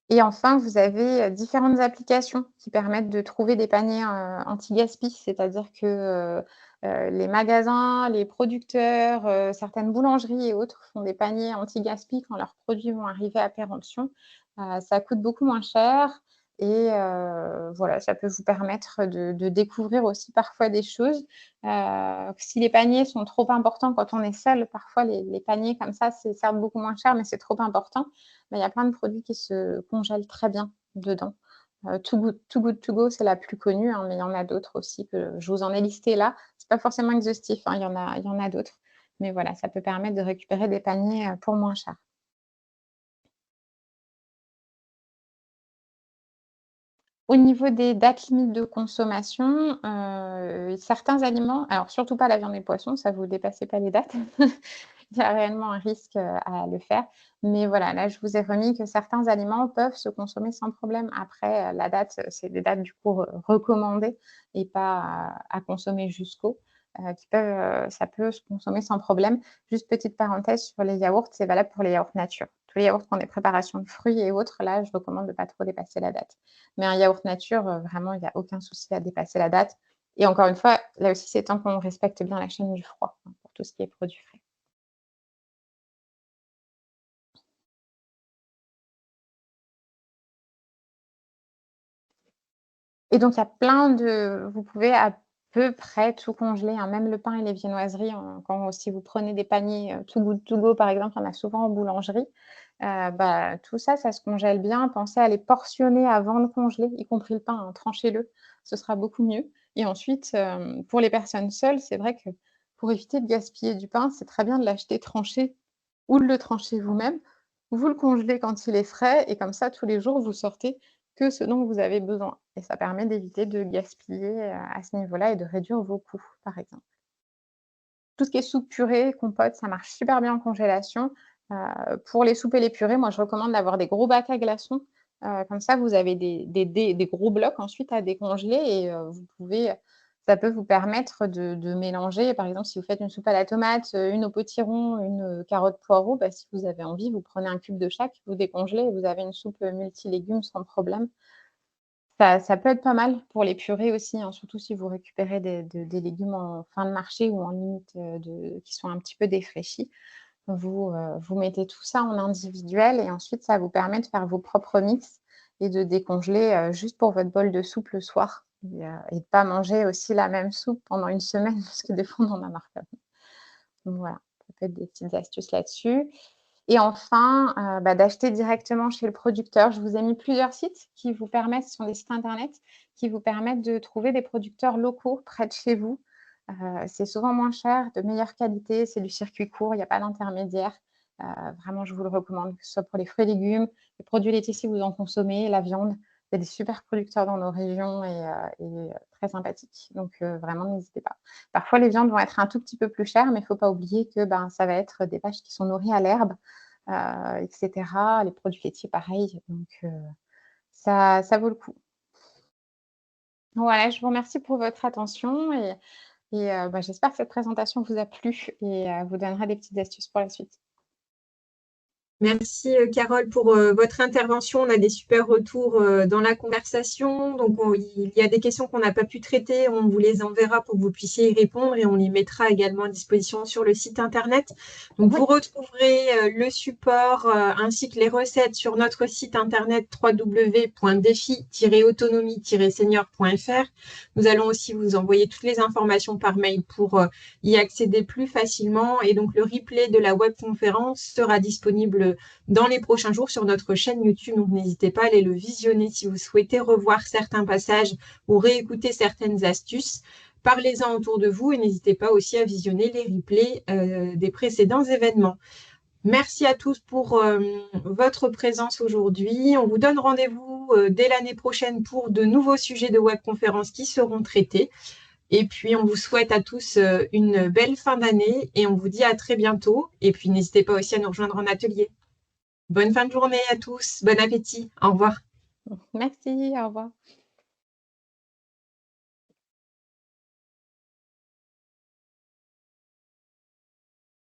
Et enfin, vous avez, différentes applications qui permettent de trouver des paniers, anti-gaspi. C'est-à-dire que, les magasins, les producteurs, certaines boulangeries et autres font des paniers anti-gaspi quand leurs produits vont arriver à péremption. Ça coûte beaucoup moins cher et voilà, ça peut vous permettre de découvrir aussi parfois des choses. Si les paniers sont trop importants quand on est seul, parfois les paniers comme ça, c'est certes beaucoup moins cher, mais c'est trop important. Il y a plein de produits qui se congèlent très bien dedans. Too Good To Go, c'est la plus connue, hein, mais il y en a d'autres aussi que je vous en ai listé là. C'est pas forcément exhaustif, hein, il y en a d'autres. Mais voilà, ça peut permettre de récupérer des paniers, pour moins cher. Au niveau des dates limites de consommation, certains aliments alors surtout pas la viande et le poisson, ça vous dépassez pas les dates. Il y a réellement un risque, à le faire. Mais voilà, là, je vous ai remis que certains aliments peuvent se consommer sans problème. Après, la date, c'est des dates du coup recommandées et pas à consommer jusqu'au, qui peuvent, ça peut se consommer sans problème. Juste petite parenthèse sur les yaourts, c'est valable pour les yaourts nature. Tous les yaourts qui ont des préparations de fruits et autres, là, je recommande de pas trop dépasser la date. Mais un yaourt nature, vraiment, il y a aucun souci à dépasser la date et encore une fois, là aussi, c'est tant qu'on respecte bien la chaîne du froid, hein, pour tout ce qui est produits frais. Et donc il y a plein de vous pouvez à peu près tout congeler, hein, même le pain et les viennoiseries, quand si vous prenez des paniers, Too Good To Go par exemple, il y en a souvent en boulangerie. Tout ça, ça se congèle bien. Pensez à les portionner avant de congeler, y compris le pain, hein, tranchez-le, ce sera beaucoup mieux. Et ensuite, pour les personnes seules, c'est vrai que pour éviter de gaspiller du pain, c'est très bien de l'acheter tranché ou de le trancher vous-même. Vous le congelez quand il est frais et comme ça tous les jours vous sortez que ce dont vous avez besoin et ça permet d'éviter de gaspiller, à ce niveau-là et de réduire vos coûts, par exemple. Tout ce qui est soupe, purée, compote, ça marche super bien en congélation. Pour les soupes et les purées, moi je recommande d'avoir des gros bacs à glaçons, comme ça vous avez des gros blocs ensuite à décongeler et vous pouvez ça peut vous permettre de mélanger. Par exemple, si vous faites une soupe à la tomate, une au potiron, une, carotte poireau, si vous avez envie, vous prenez un cube de chaque, vous décongelez et vous avez une soupe, multilégumes sans problème. Ça peut être pas mal pour les purées aussi, hein, surtout si vous récupérez des légumes en fin de marché ou en limite, qui sont un petit peu défraîchis. Vous mettez tout ça en individuel et ensuite ça vous permet de faire vos propres mix et de décongeler, juste pour votre bol de soupe le soir et de pas manger aussi la même soupe pendant une semaine parce que des fois on en a marre quand même. Donc voilà, ça peut être des petites astuces là-dessus. Et enfin, d'acheter directement chez le producteur. Je vous ai mis plusieurs sites qui vous permettent ce sont des sites internet qui vous permettent de trouver des producteurs locaux près de chez vous. C'est souvent moins cher, de meilleure qualité, c'est du circuit court, il y a pas d'intermédiaire. Vraiment, je vous le recommande, que ce soit pour les fruits et légumes, les produits laitiers si vous en consommez, la viande. Il y a des super producteurs dans nos régions et très sympathiques. Donc vraiment, n'hésitez pas. Parfois, les viandes vont être un tout petit peu plus chères, mais il ne faut pas oublier que, ça va être des vaches qui sont nourries à l'herbe, et cetera. Les produits laitiers, pareil, donc ça vaut le coup. Voilà, je vous remercie pour votre attention et j'espère que cette présentation vous a plu et vous donnera des petites astuces pour la suite. Merci Carole pour votre intervention. On a des super retours dans la conversation. Donc il y a des questions qu'on n'a pas pu traiter. On vous les enverra pour que vous puissiez y répondre et on les mettra également à disposition sur le site internet. Donc Oui. vous retrouverez le support ainsi que les recettes sur notre site internet www.defi-autonomie-senior.fr. Nous allons aussi vous envoyer toutes les informations par mail pour y accéder plus facilement. Et donc le replay de la webconférence sera disponible dans les prochains jours sur notre chaîne YouTube. Donc, n'hésitez pas à aller le visionner si vous souhaitez revoir certains passages ou réécouter certaines astuces. Parlez-en autour de vous et n'hésitez pas aussi à visionner les replays des précédents événements. Merci à tous pour votre présence aujourd'hui. On vous donne rendez-vous dès l'année prochaine pour de nouveaux sujets de webconférences qui seront traités. Et puis, on vous souhaite à tous une belle fin d'année et on vous dit à très bientôt. Et puis, n'hésitez pas aussi à nous rejoindre en atelier. Bonne fin de journée à tous. Bon appétit. Au revoir. Merci, au revoir.